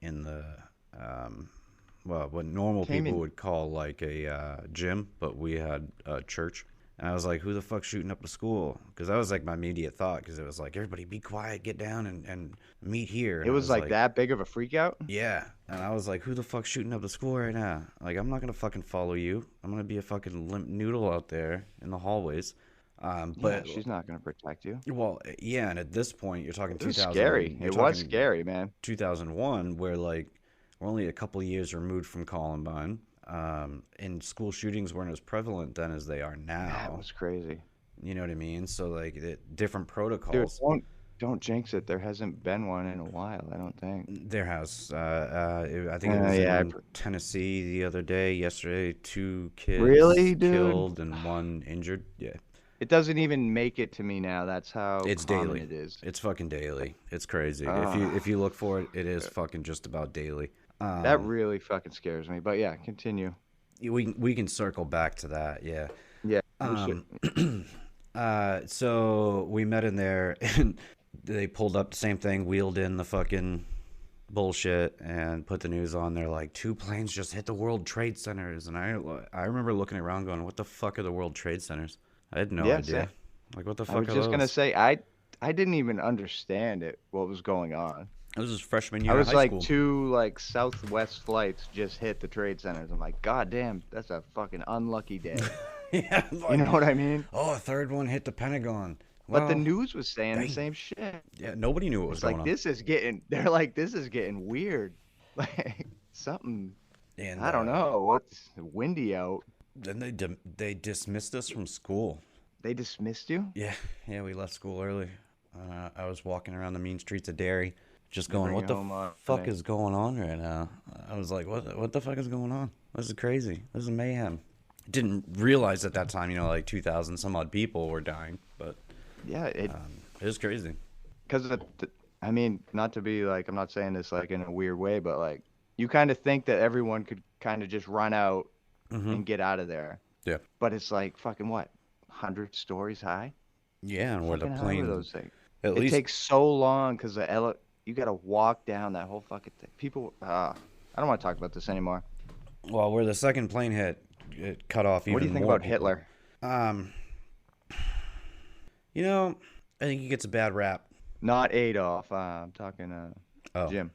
in the well, what normal Came people in- would call like a gym, but we had a church. And I was like, who the fuck's shooting up the school? Because that was like my immediate thought, because it was like, everybody be quiet, get down and meet here. And It I was like that big of a freak out? yeah. And I was like, who the fuck's shooting up the school right now? Like, I'm not going to fucking follow you. I'm going to be a fucking limp noodle out there in the hallways. But, Yeah, she's not going to protect you. well, yeah. And at this point, you're talking It was 2000. scary. You're It was talking scary, man. 2001, where, like, we're only a couple years removed from Columbine. And school shootings weren't as prevalent then as they are That now. was crazy. You know what I mean? So like different Dude, protocols. don't jinx it. There hasn't been one in a while, I don't think. There has. I think it was Yeah. in Tennessee the other day. Yesterday, 2 kids Really, dude? killed and one injured. Yeah, It doesn't even make it to me now. That's how it's common daily. it is. It's fucking daily. It's crazy. Ah, If you look for it, it is fucking just about daily. that Um, really fucking scares me. But yeah, continue. we can circle back to that. Yeah. Yeah, we should. Um, so we met in there, and they pulled up the same thing, wheeled in the fucking bullshit, and put the news on. They're like, 2 planes just hit the World Trade Centers, and I remember looking around, going, "What the fuck are the World Trade Centers?" I had no Yeah, idea. Like, what the I was fuck are just gonna those? say I didn't even understand what was going on. This was freshman I year of was high like school. two like Southwest flights just hit the trade centers. I'm like, God damn, that's a fucking unlucky day. Yeah, You like, know what I mean? oh, a third one hit the Pentagon. But the Well, news was saying the dang. same shit. Yeah, nobody knew what was It's going like on. they're like, this is getting weird. Like something, And I don't know, what's windy out. then they dismissed us from school. They dismissed you? Yeah, yeah, we left school early. I was walking around the mean streets of Derry, just They going, bring "What you the home on fuck me. is going on right now?" I was like, What the fuck is going on? This is crazy. This is mayhem." Didn't realize at that time, like 2,000 some odd people were dying, but Yeah, it was crazy. because I mean, not to be like, I'm not saying this like in a weird way, but like, you kind of think that everyone could kind of just run out Mm-hmm. and get out of there. Yeah, But it's like fucking what, 100 stories high? yeah, and where the Fucking high were plane, those things? at It least, takes so long because you got to walk down that whole fucking thing. People, I don't want to talk about this anymore. well, where the second plane hit, it cut off What do even you think more about people. Hitler? Um, you know, I think he gets a bad rap. Not Adolf. I'm talking Oh, Jim.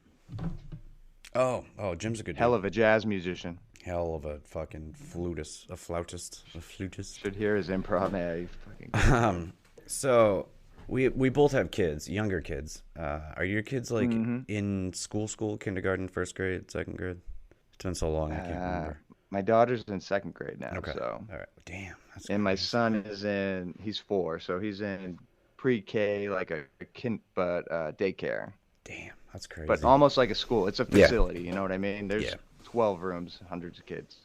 oh, Jim's a good dude. Hell of a jazz musician. Hell of a fucking flautist. Should hear his improv. Yeah, he's fucking. So we both have kids, younger kids. Are your kids like Mm-hmm. in school, kindergarten, first grade, second grade? It's been so long, I can't remember. My daughter's in second grade now, Okay, so. all right. Damn, that's And my crazy. son he's 4, so he's in pre-K, like a daycare. Damn, that's crazy. But almost like a school. It's a Yeah. facility, you know what I mean? There's Yeah. 12 rooms, hundreds of kids.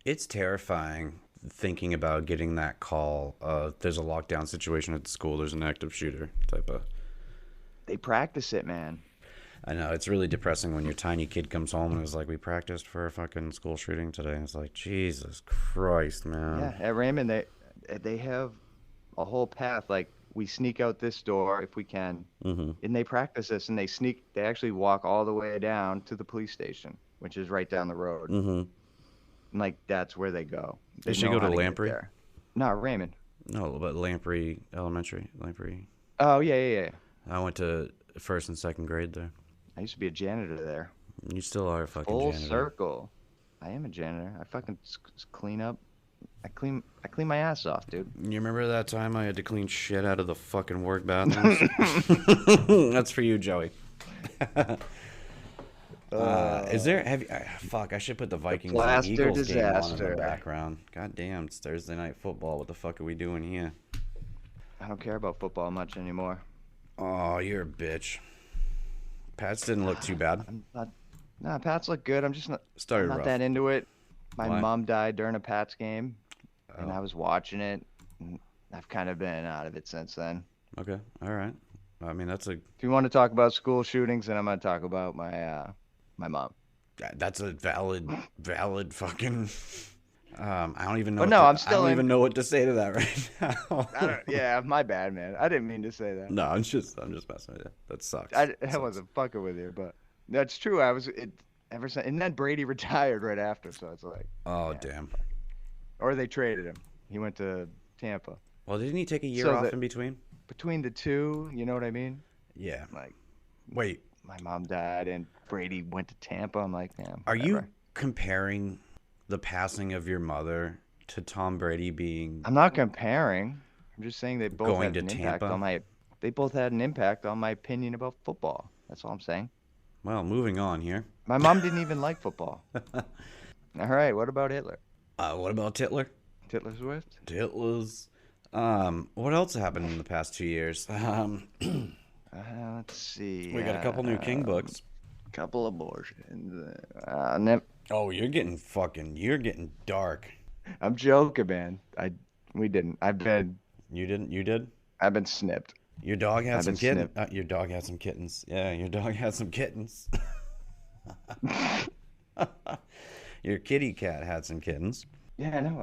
It's terrifying thinking about getting that call. There's a lockdown situation at the school. There's an active shooter type of. They practice it, man. I know it's really depressing when your tiny kid comes home and is like, "We practiced for a fucking school shooting today." And it's like, Jesus Christ, man. Yeah, at Raymond they have a whole path. Like we sneak out this door if we can, Mm-hmm. and they practice this, and they actually walk all the way down to the police station, which is right down the road. Mm-hmm. And like that's where they go. They should know go to how get Lamprey? there. No, Raymond. No, but Lamprey Elementary, Lamprey. Oh yeah. I went to first and second grade there. I used to be a janitor there. You still are a fucking Full janitor. circle. I am a janitor. I fucking clean up. I clean my ass off, dude. You remember that time I had to clean shit out of the fucking work bathrooms? That's for you, Joey. Is there? Fuck, I should put the Vikings and plaster Eagles game on in disaster. the background. God damn, it's Thursday night football. What the fuck are we doing here? I don't care about football much anymore. Oh, you're a bitch. Pats didn't look too bad. I'm not. Nah, Pats look good. I'm just not. Started I'm not rough. that into it. My Why? mom died during a Pats game, and Oh. I was watching it. And I've kind of been out of it since then. Okay, all right. I mean, that's a If you want to talk about school shootings, then I'm gonna talk about my mom. that's a valid fucking. I don't even know. But what no, to- I'm still I don't in- even know what to say to that right now. Yeah, my bad, man. I didn't mean to say that. No, I'm just messing with you. That sucks. I That sucks. wasn't fucking with you, but that's true. Ever since, and then Brady retired right after, so it's like, Oh yeah. damn. Or they traded him. He went to Tampa. Well, didn't he take a year So off the- in between? Between the two, you know what I mean? Yeah. Like, Wait, my mom died and Brady went to Tampa. I'm like, man. are you whatever. comparing the passing of your mother to Tom Brady being? I'm not comparing. I'm just saying they both Going had to an impact Tampa? on my. They both had an impact on my opinion about football. That's all I'm saying. Well, moving on here. My mom didn't even like football. All right, what about Hitler? What about Titler? Hitler Swift? Titlers. What else happened in the past 2 years? Let's see. We got a couple new King books. Couple abortions. Nip. Oh, you're getting dark. I'm joking, man. We didn't. You didn't? You did? I've been snipped. Your dog had I've some been kittens. snipped. Your dog had some kittens. Yeah, your dog had some kittens. Your kitty cat had some kittens. Yeah, no,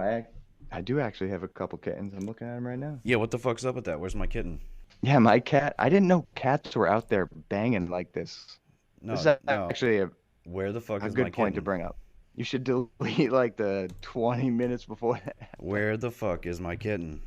I do actually have a couple kittens. I'm looking at them right now. Yeah, what the fuck's up with that? Where's my kitten? Yeah, my cat. I didn't know cats were out there banging like this. No, This is no. actually Where the fuck a is my good point to kitten? bring up. You should delete like the 20 minutes before that. Where the fuck is my kitten?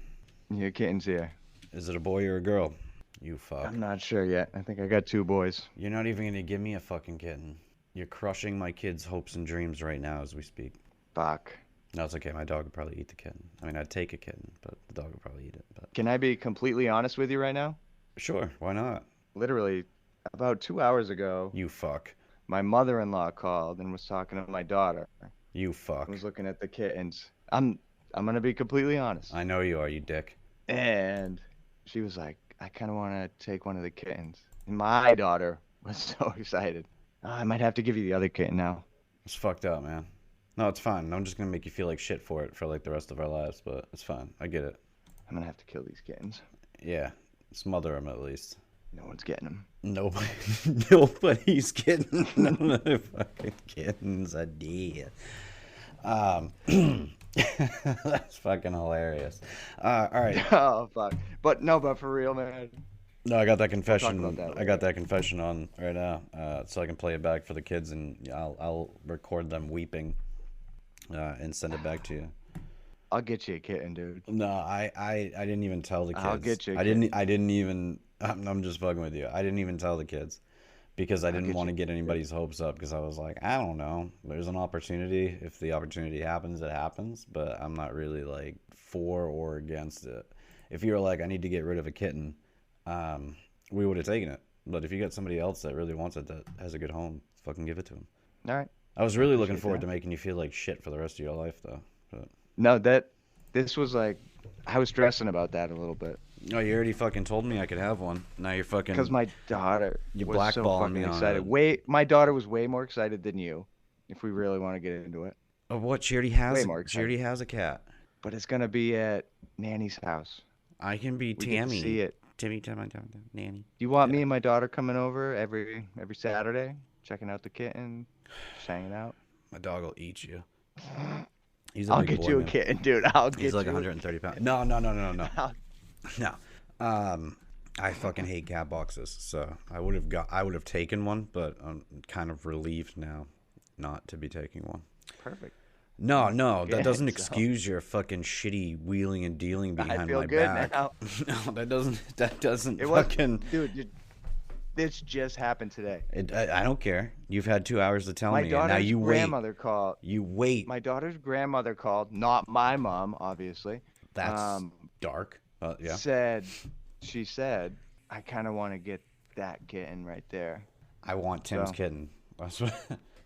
Your kitten's here. Is it a boy or a girl? You fuck. I'm not sure yet. I think I got 2 boys. You're not even gonna give me a fucking kitten. You're crushing my kids' hopes and dreams right now as we speak. Fuck. No, it's okay. My dog would probably eat the kitten. I mean, I'd take a kitten, but the dog would probably eat it. But Can I be completely honest with you right now? sure, why not? Literally, about 2 hours ago, You fuck. my mother-in-law called and was talking to my daughter. You fuck. Was looking at the kittens. I'm gonna be completely honest. I know you are, you dick. And she was like, I kind of want to take one of the kittens. And my daughter was so excited. "Oh, I might have to give you the other kitten now." It's fucked up, man. No, it's fine. I'm just gonna make you feel like shit for it for like the rest of our lives, but it's fine. I get it. I'm gonna have to kill these kittens. Yeah, smother them at least. No one's getting them. Nobody, nobody's getting none of the fucking kittens a day. That's fucking hilarious. All right. Oh fuck. But no, but for real, man. No, I got that confession. about that I got that confession on right now, so I can play it back for the kids, and I'll record them weeping, and send it back to you. I'll get you a kitten, dude. No, I didn't even tell the kids. I'll get you a I didn't even. I'm just fucking with you. I didn't even tell the kids because I didn't get want to you a get anybody's hopes up because I was like, I don't know. There's an opportunity. If the opportunity happens, it happens. But I'm not really like for or against it. If you were like, I need to get rid of a kitten, we would have taken it. But if you got somebody else that really wants it, that has a good home, fucking give it to them. All right. I was really looking Appreciate forward that. to making you feel like shit for the rest of your life, though. But No, this was like, I was stressing about that a little bit. oh, you already fucking told me I could have one. Now you're fucking. Because my daughter You was so blackballing fucking me on excited. it. My daughter was way more excited than you, if we really want to get into it. Of what? She already has. Way more She already has a cat. But it's gonna be at Nanny's house. I can be We get to Tammy. see it. Timmy, Nanny. Do you want Yeah. me and my daughter coming over every Saturday, checking out the kitten, just hanging out? My dog will eat you. He's a I'll big get boy, you a man. kitten, dude. I'll get He's like you. 130 pounds. No. I'll- No. I fucking hate cat boxes. So I would have taken one, but I'm kind of relieved now not to be taking one. Perfect. No, that Good, doesn't so- excuse your fucking shitty wheeling and dealing behind I feel my good back. now. No, that doesn't It was, fucking. dude. This just happened today. I don't care. You've had 2 hours to tell My me, and now daughter's you wait. grandmother called. You wait. My daughter's grandmother called, not my mom, obviously. That's dark. Yeah. She said, I kind of want to get that kitten right there. I want Tim's So- kitten. That's what.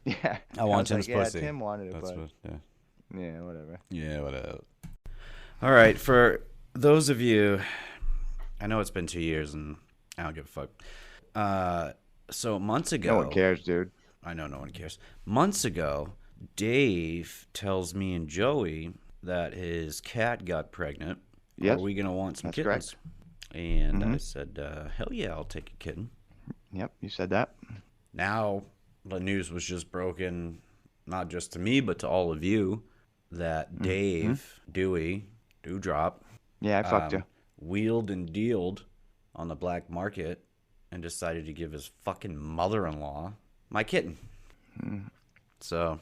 Yeah. I want was like, Tim's yeah, pussy. Tim wanted it, That's but what. Yeah. yeah, whatever. Yeah. Whatever. All right. For those of you, I know it's been 2 years, and I don't give a fuck. So months ago. No one cares, dude. I know no one cares. Months ago, Dave tells me and Joey that his cat got pregnant. Yes. Are we gonna want some That's kittens? And I Mhm. said, hell yeah, I'll take a kitten. Yep, you said that. Now the news was just broken, not just to me, but to all of you, that Dave, Dewey, Dewdrop, Yeah, I fucked you. wheeled and dealed on the black market and decided to give his fucking mother-in-law my kitten. So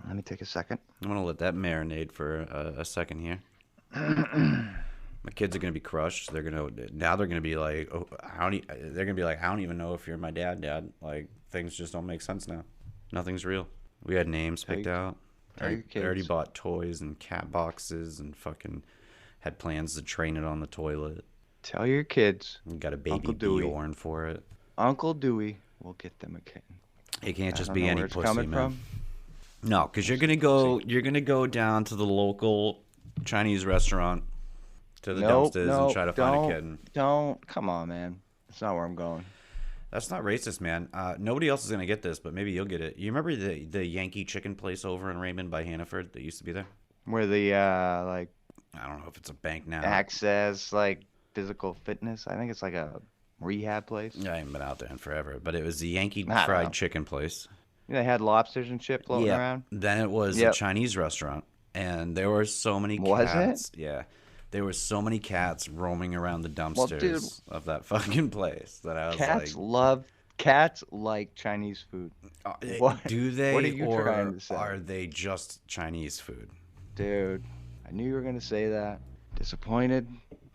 Let me take a second. I'm gonna let that marinate for a second here. My kids are gonna be crushed. They're gonna be like, oh, they're gonna be like, I don't even know if you're my dad, Dad. Like things just don't make sense now. Nothing's real. We had names picked out. tell your I already kids. bought toys and cat boxes and fucking had plans to train it on the toilet. Tell your kids We got a baby Uncle Dewey. Bjorn for it. Uncle Dewey We'll get them a kitten. It can't I just don't be know any where it's pussy, coming man. from. No, because you're gonna go down to the local Chinese restaurant, to the Nope, dumpsters, and nope, try to find a kitten. don't. Come on, man. That's not where I'm going. That's not racist, man. Nobody else is gonna get this, but maybe you'll get it. You remember the Yankee Chicken place over in Raymond by Hannaford that used to be there? Where the like I don't know if it's a bank now. access like physical fitness. I think it's like a rehab place. I haven't been out there in forever, but it was the Yankee I don't Fried know. Chicken place. They had lobsters and shit floating Yep. around. Then it was a Yep. Chinese restaurant, and there were so many Was it? cats. Yeah, there were so many cats roaming around the Well, dude, dumpsters of that fucking place that I was cats like Chinese food. like, What? do What they are you trying or to say? are they just Chinese food? Dude, I knew you were gonna say that. Disappointed.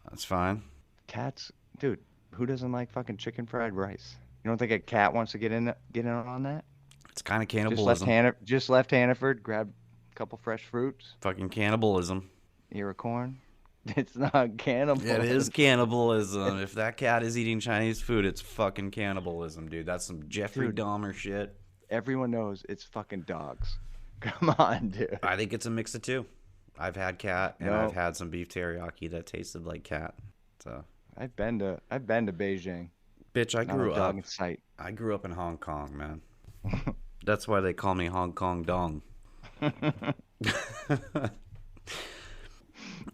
That's fine. Cats, dude. Who doesn't like fucking chicken fried rice? You don't think a cat wants to get in on that? It's kind of Just left cannibalism. Just left Hannaford. Grabbed a couple fresh fruits. Fucking cannibalism. Ear of corn. It's not cannibal. It is cannibalism. If that cat is eating Chinese food, it's fucking cannibalism, dude. That's some Jeffrey Dude. Dahmer shit. Everyone knows it's fucking dogs. Come on, dude. I think it's a mix of two. I've had cat and No. I've had some beef teriyaki that tasted like cat. So, I've been to Beijing. bitch, I Not grew a dog up. in sight. I grew up in Hong Kong, man. That's why they call me Hong Kong Dong.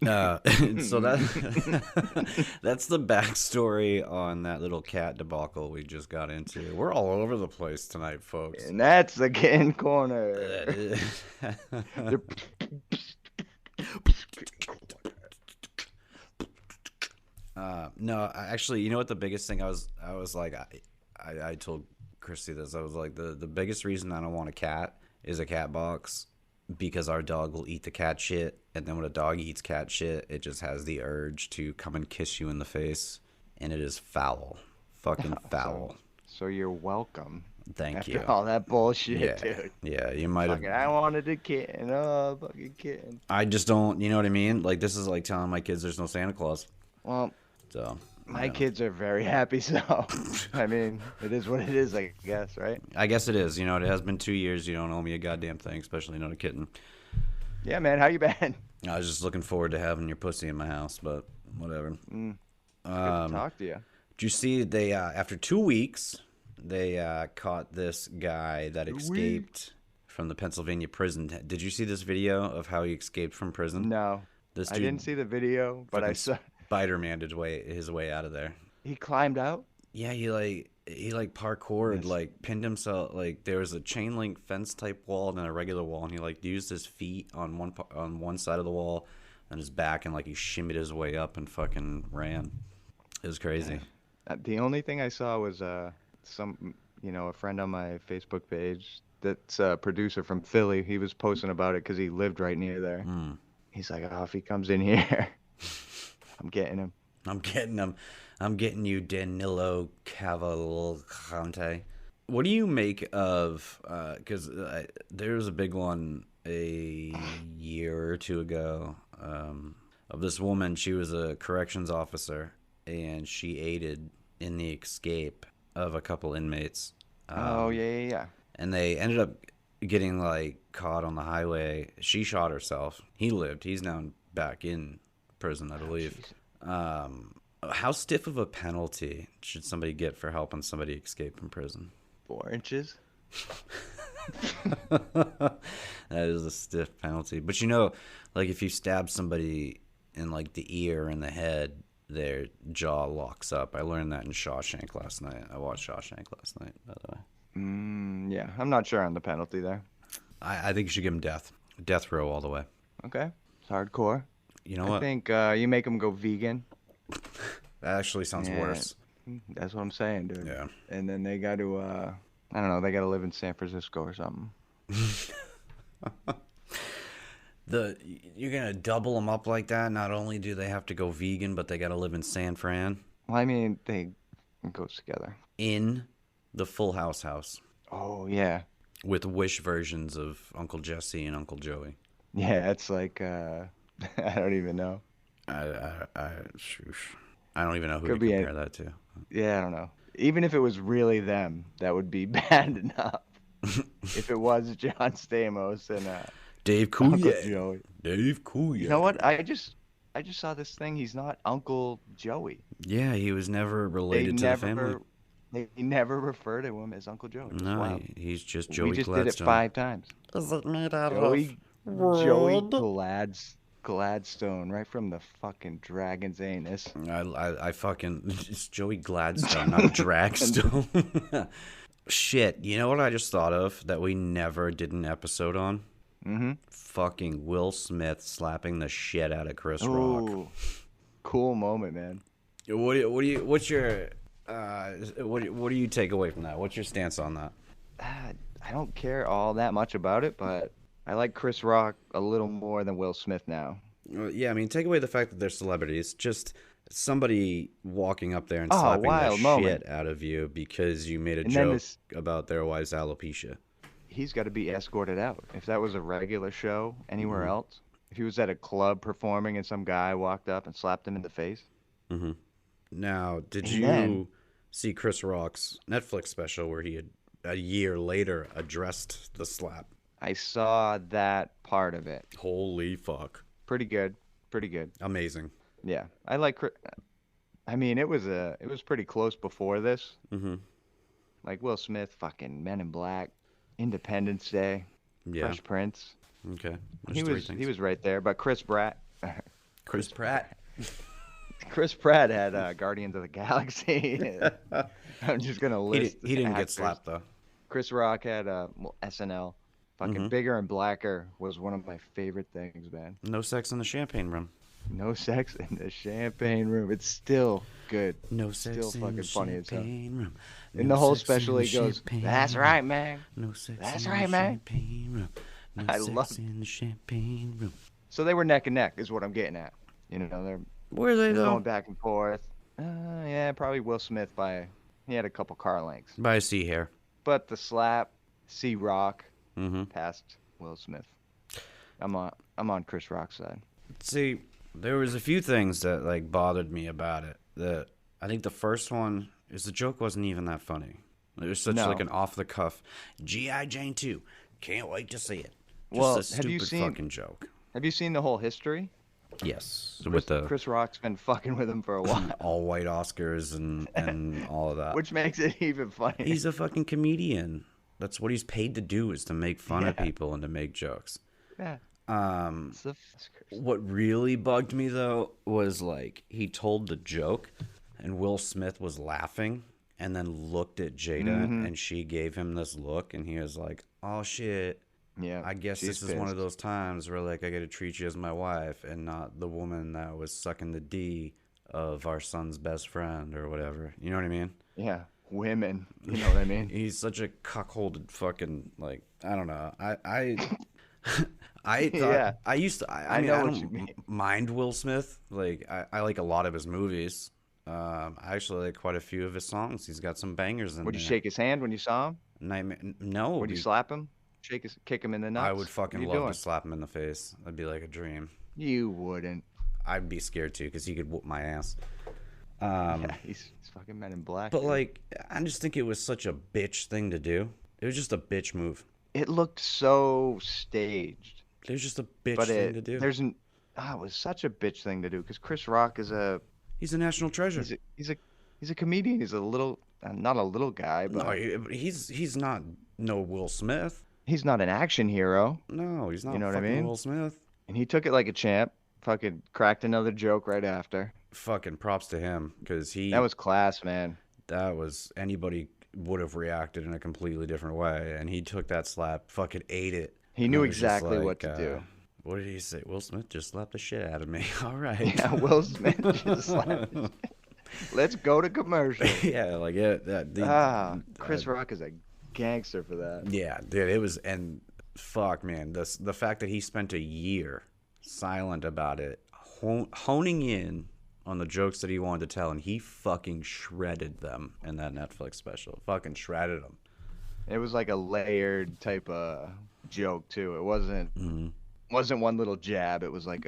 So that's the backstory on that little cat debacle we just got into. We're all over the place tonight, folks. And that's the kitten corner. No, actually, you know what the biggest thing I was like, I told Christy this. I was like, the biggest reason I don't want a cat is a cat box, because our dog will eat the cat shit, and then when a dog eats cat shit, it just has the urge to come and kiss you in the face, and it is foul, fucking foul. So you're welcome. Thank After you. all that bullshit, Yeah, dude. yeah, you might have. Fucking, I wanted a kitten. Oh, fucking kitten. I just don't. You know what I mean? Like, this is like telling my kids there's no Santa Claus. Well, So my kids are very happy, so I mean, it is what it is, I guess, right? I guess it is. You know, it has been 2 years. You don't owe me a goddamn thing, especially not a kitten. Yeah, man. How you been? I was just looking forward to having your pussy in my house, but whatever. Good to talk to you. Did you see they after 2 weeks they caught this guy that escaped from the Pennsylvania prison? Did you see this video of how he escaped from prison? No, This I dude didn't see the video, but I saw Spider-Man his way out of there. he climbed out. Yeah, he parkoured, like pinned himself, like there was a chain link fence type wall and then a regular wall, and he like used his feet on one side of the wall and his back, and like he shimmied his way up and fucking ran. It was crazy. The only thing I saw was a friend on my Facebook page that's a producer from Philly. He was posting about it because he lived right near there. He's like, oh, if he comes in here, I'm getting him. I'm getting him. I'm getting you, Danilo Cavalcante. What do you make of? Because there was a big one a year or two ago of this woman. She was a corrections officer, and she aided in the escape of a couple inmates. Oh yeah. And they ended up getting like caught on the highway. She shot herself. He lived. He's now back in prison, I believe. How stiff of a penalty should somebody get for helping somebody escape from prison? 4 inches. That is a stiff penalty. But you know, like if you stab somebody in like the ear and the head, their jaw locks up. I learned that in Shawshank last night. I watched Shawshank last night, by the way. Yeah, I'm not sure on the penalty there. I think you should give him death row all the way. Okay, it's hardcore. You know I what? think you make them go vegan. That actually sounds Yeah. worse. That's what I'm saying, dude. Yeah. And then they got to, I don't know, they got to live in San Francisco or something. You're gonna double them up like that. Not only do they have to go vegan, but they got to live in San Fran Well, I mean, it goes together. in the Full House house Oh, yeah. with Wish versions of Uncle Jesse and Uncle Joey. Yeah, it's like, I don't even know. I don't even know who Could to be compare that to. Yeah, I don't know. Even if it was really them, that would be bad enough. If it was John Stamos and Dave Uncle Coulier. Joey. Dave Coulier. You know what? I just saw this thing. He's not Uncle Joey. Yeah, he was never They related to the family. never they never refer to him as Uncle Joey. It's No, wild. he's just We Joey just did it Gladstone. 5 times. Is it made out Joey Gladstone, right from the fucking dragon's anus. I fucking it's Joey Gladstone, not Dragstone. Shit, you know what I just thought of that we never did an episode on? Mm-hmm. Fucking Will Smith slapping the shit out of Chris Rock. Ooh, cool moment, man. What's your what do you take away from that? What's your stance on that? I don't care all that much about it, but I like Chris Rock a little more than Will Smith now. Yeah, I mean, take away the fact that they're celebrities. Just somebody walking up there and Oh, slapping the wild moment. shit out of you because you made a And then joke about their wife's alopecia. He's got to be escorted out. If that was a regular show anywhere Mm-hmm. else, if he was at a club performing and some guy walked up and slapped him in the face, Mm-hmm. Now, did And you then- see Chris Rock's Netflix special where he had a year later addressed the slap? I saw that part of it. Holy fuck. Pretty good. Pretty good. Amazing. Yeah. I like I mean, it was pretty close before this. Mm-hmm. Like Will Smith, fucking Men in Black, Independence Day, Yeah. Fresh Prince. Okay. He There's three was things. he was right there, but Chris Pratt Chris Pratt. had Guardians of the Galaxy. I'm just gonna He, list. he didn't get actors. slapped though. Chris Rock had SNL. Fucking Mhm. Bigger and Blacker was one of my favorite things, man. No sex in the champagne room. No sex in the champagne room. It's still good. No sex Still in fucking the funny as hell. champagne room. In No the whole sex in special, the he goes, champagne "That's room. right, man." No sex That's in right, the man. champagne room. No I sex love- in the champagne room. So they were neck and neck, is what I'm getting at. You know, they're Were they though? going back and forth. Yeah, probably Will Smith he had a couple car lengths. By a sea hair. But the slap, C-Rock, Mm-hmm. past Will Smith. I'm on Chris Rock's side. See, there was a few things that like bothered me about it. That I think the first one is the joke wasn't even that funny. It was such No. like an off the cuff G.I. Jane 2. Can't wait to see it. Just Well, a have stupid you seen- fucking joke. Have you seen the whole history? Yes, with the Chris Rock's been fucking with him for a while, all white Oscars and all of that. which makes it even funnier. He's a fucking comedian. That's what he's paid to do, is to make fun of Yeah. people and to make jokes. Yeah. It's What really bugged me though was like he told the joke and Will Smith was laughing and then looked at Jada Mm-hmm. and she gave him this look and he was like, "Oh shit. Yeah. I guess she's this is one of pissed. those times where like I got to treat you as my wife and not the woman that was sucking the D of our son's best friend or whatever." You know what I mean? Yeah. Women. You know what I mean? He's such a cuckolded fucking like I don't know. I I thought Yeah. I used to I I mean know I what don't you mean. mind Will Smith. Like I like a lot of his movies. I actually like quite a few of his songs. He's got some bangers in Would you there. shake his hand when you saw him? Nightmare, no, Would you be- slap him? Kick him in the nuts? I would fucking What are you love doing? to slap him in the face. That'd be like a dream. You wouldn't. I'd be scared too because he could whoop my ass. Yeah, he's fucking Men in Black. But dude. like, I just think it was such a bitch thing to do. It was just a bitch move. it looked so staged. It was just a bitch But thing to do. it was such a bitch thing to do because Chris Rock is He's a national treasure. he's a comedian. He's a little not a little guy, but No, he's not no Will Smith. he's not an action hero. No, he's not. You know what I fucking mean? Will Smith. And he took it like a champ. Fucking cracked another joke right after. Fucking props to him because That was class, man. anybody would have reacted in a completely different way, and he took that slap, fucking ate it. He And knew it was just exactly what like, to do. What did he say? Will Smith just slapped the shit out of me. All right. Yeah, Will Smith just slapped his- Let's go to commercial. Yeah, like yeah. Chris Rock is a gangster for that. Yeah, dude, it was, and fuck, man, the fact that he spent a year silent about it, honing in on the jokes that he wanted to tell, and he fucking shredded them in that Netflix special. Fucking shredded them. It was like a layered type of joke too. It wasn't one little jab. It was like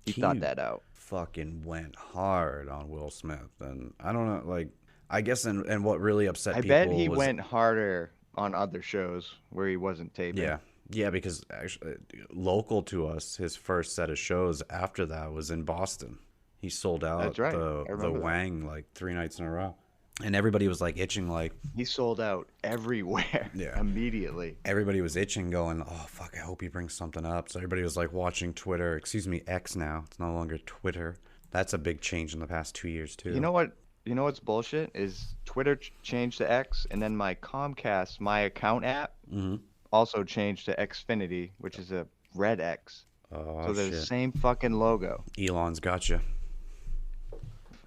he thought that out. Fucking went hard on Will Smith, and I don't know, like, I guess, and what really upset I people bet he was, went harder on other shows where he wasn't taping. yeah, because actually, local to us, his first set of shows after that was in Boston. He sold out That's right. the I remember that. Wang like 3 nights in a row, and everybody was like itching, like He sold out everywhere Yeah. immediately. everybody was itching, going, "Oh fuck, I hope he brings something up." So everybody was like watching Twitter. Excuse me, X now. It's no longer Twitter. That's a big change in the past 2 years too. You know what? You know what's bullshit is Twitter changed to X, and then my Comcast, my account app, Mm-hmm. also changed to Xfinity, which is a red X. Oh So they're the shit. same fucking logo. Elon's got you.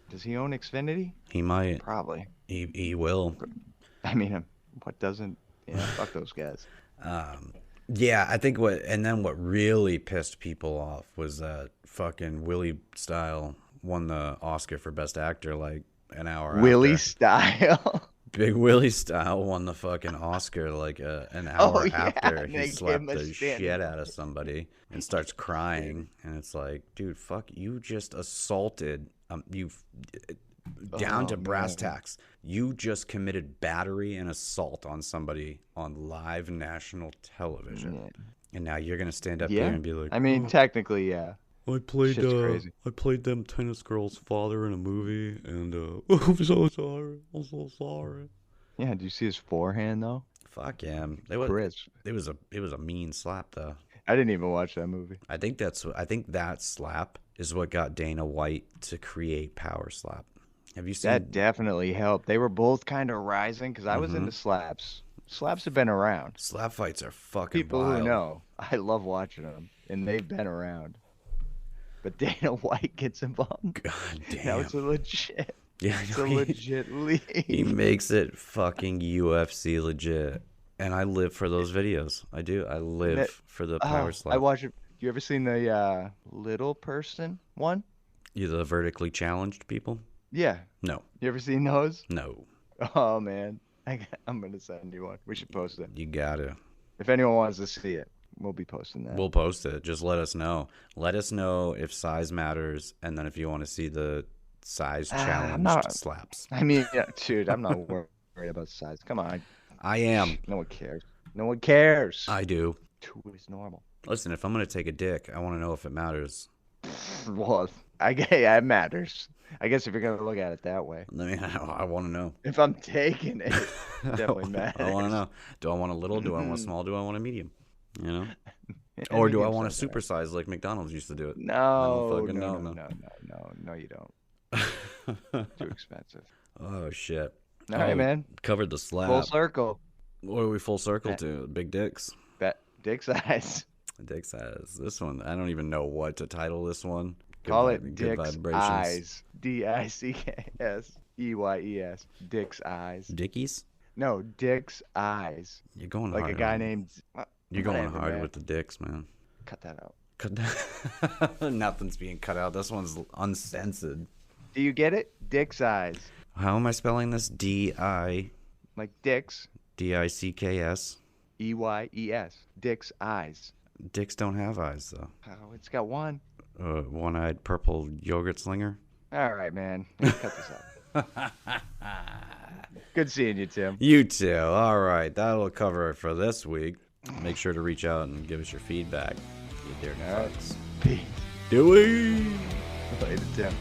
Does he own Xfinity? He might. Probably. He will. I mean, what doesn't? Yeah, fuck those guys. Yeah, I think what really pissed people off was that fucking Willie Style won the Oscar for Best Actor like an hour Willie after. Style. Big Willie Style won the fucking Oscar like an Oh, hour yeah, after and he they gave slapped him a the standing shit out of somebody and starts crying, and it's like, dude, fuck, you just assaulted you down Oh, to brass man. tacks. You just committed battery and assault on somebody on live national television. Yeah. And now you're gonna stand up Yeah. there and be like, I mean, technically, yeah. I played Shit's crazy. I played them tennis girls' father in a movie, and I'm so sorry. I'm so sorry. Yeah. Did you see his forehand though? Fuck yeah, it was Crisp. it was a mean slap though. I didn't even watch that movie. I think that slap is what got Dana White to create Power Slap. Have you seen That definitely helped. They were both kind of rising because I was into slaps. Slaps have been around. slap fights are fucking People wild. who know, I love watching them, and they've been around. But Dana White gets involved. God Now damn. it's a legit. Yeah, It's a legit he league. makes it fucking UFC legit. And I live for those videos. I do. I live That- for the Power Slap. I watch it. You ever seen the little person one? You the vertically challenged people? Yeah. No. You ever seen those? No. Oh man, I'm gonna send you one. We should post it. You gotta. If anyone wants to see it, we'll be posting that. We'll post it. Just let us know. Let us know if size matters, and then if you want to see the size challenged not- slaps. I mean, yeah, dude, I'm not worried about size. Come on. I am. No one cares. No one cares. I do. 2 is normal. Listen, if I'm gonna take a dick, I want to know if it matters. Well, yeah, it matters. I guess if you're gonna look at it that way. I mean, I want to know. If I'm taking it, definitely matters. I want to know. Do I want a little? Do I want a small? Do I want a medium? You know? Yeah, Or do I medium want to sounds alright. supersize like McDonald's used to do it? No, fucking no, know, no, man. no, you don't. Too expensive. Oh shit! All right, man. Covered the slap. Full circle. What are we full circle to? Big dicks. Bet dick size. Dick size. This one, I don't even know what to title this one. Call vi- it good Dick's vibrations. Eyes. Dickses. Dick's Eyes. Dickies? No, Dick's Eyes. You're going Like hard. a guy on- named. You're going whatever, hard man. with the dicks, man. Cut that out. Nothing's being cut out. This one's uncensored. Do you get it? Dick's Eyes. How am I spelling this? D-I-D-I-C-K-S. Like Dick's. E-Y-E-S. Dick's Eyes. Dicks don't have eyes, though. Oh, it's got one. One-eyed purple yogurt slinger. All right, man. Cut this out. Good seeing you, Tim. You too. All right. That'll cover it for this week. Make sure to reach out and give us your feedback. You dirty All right. fucks. Peace. Do we? Later, Tim.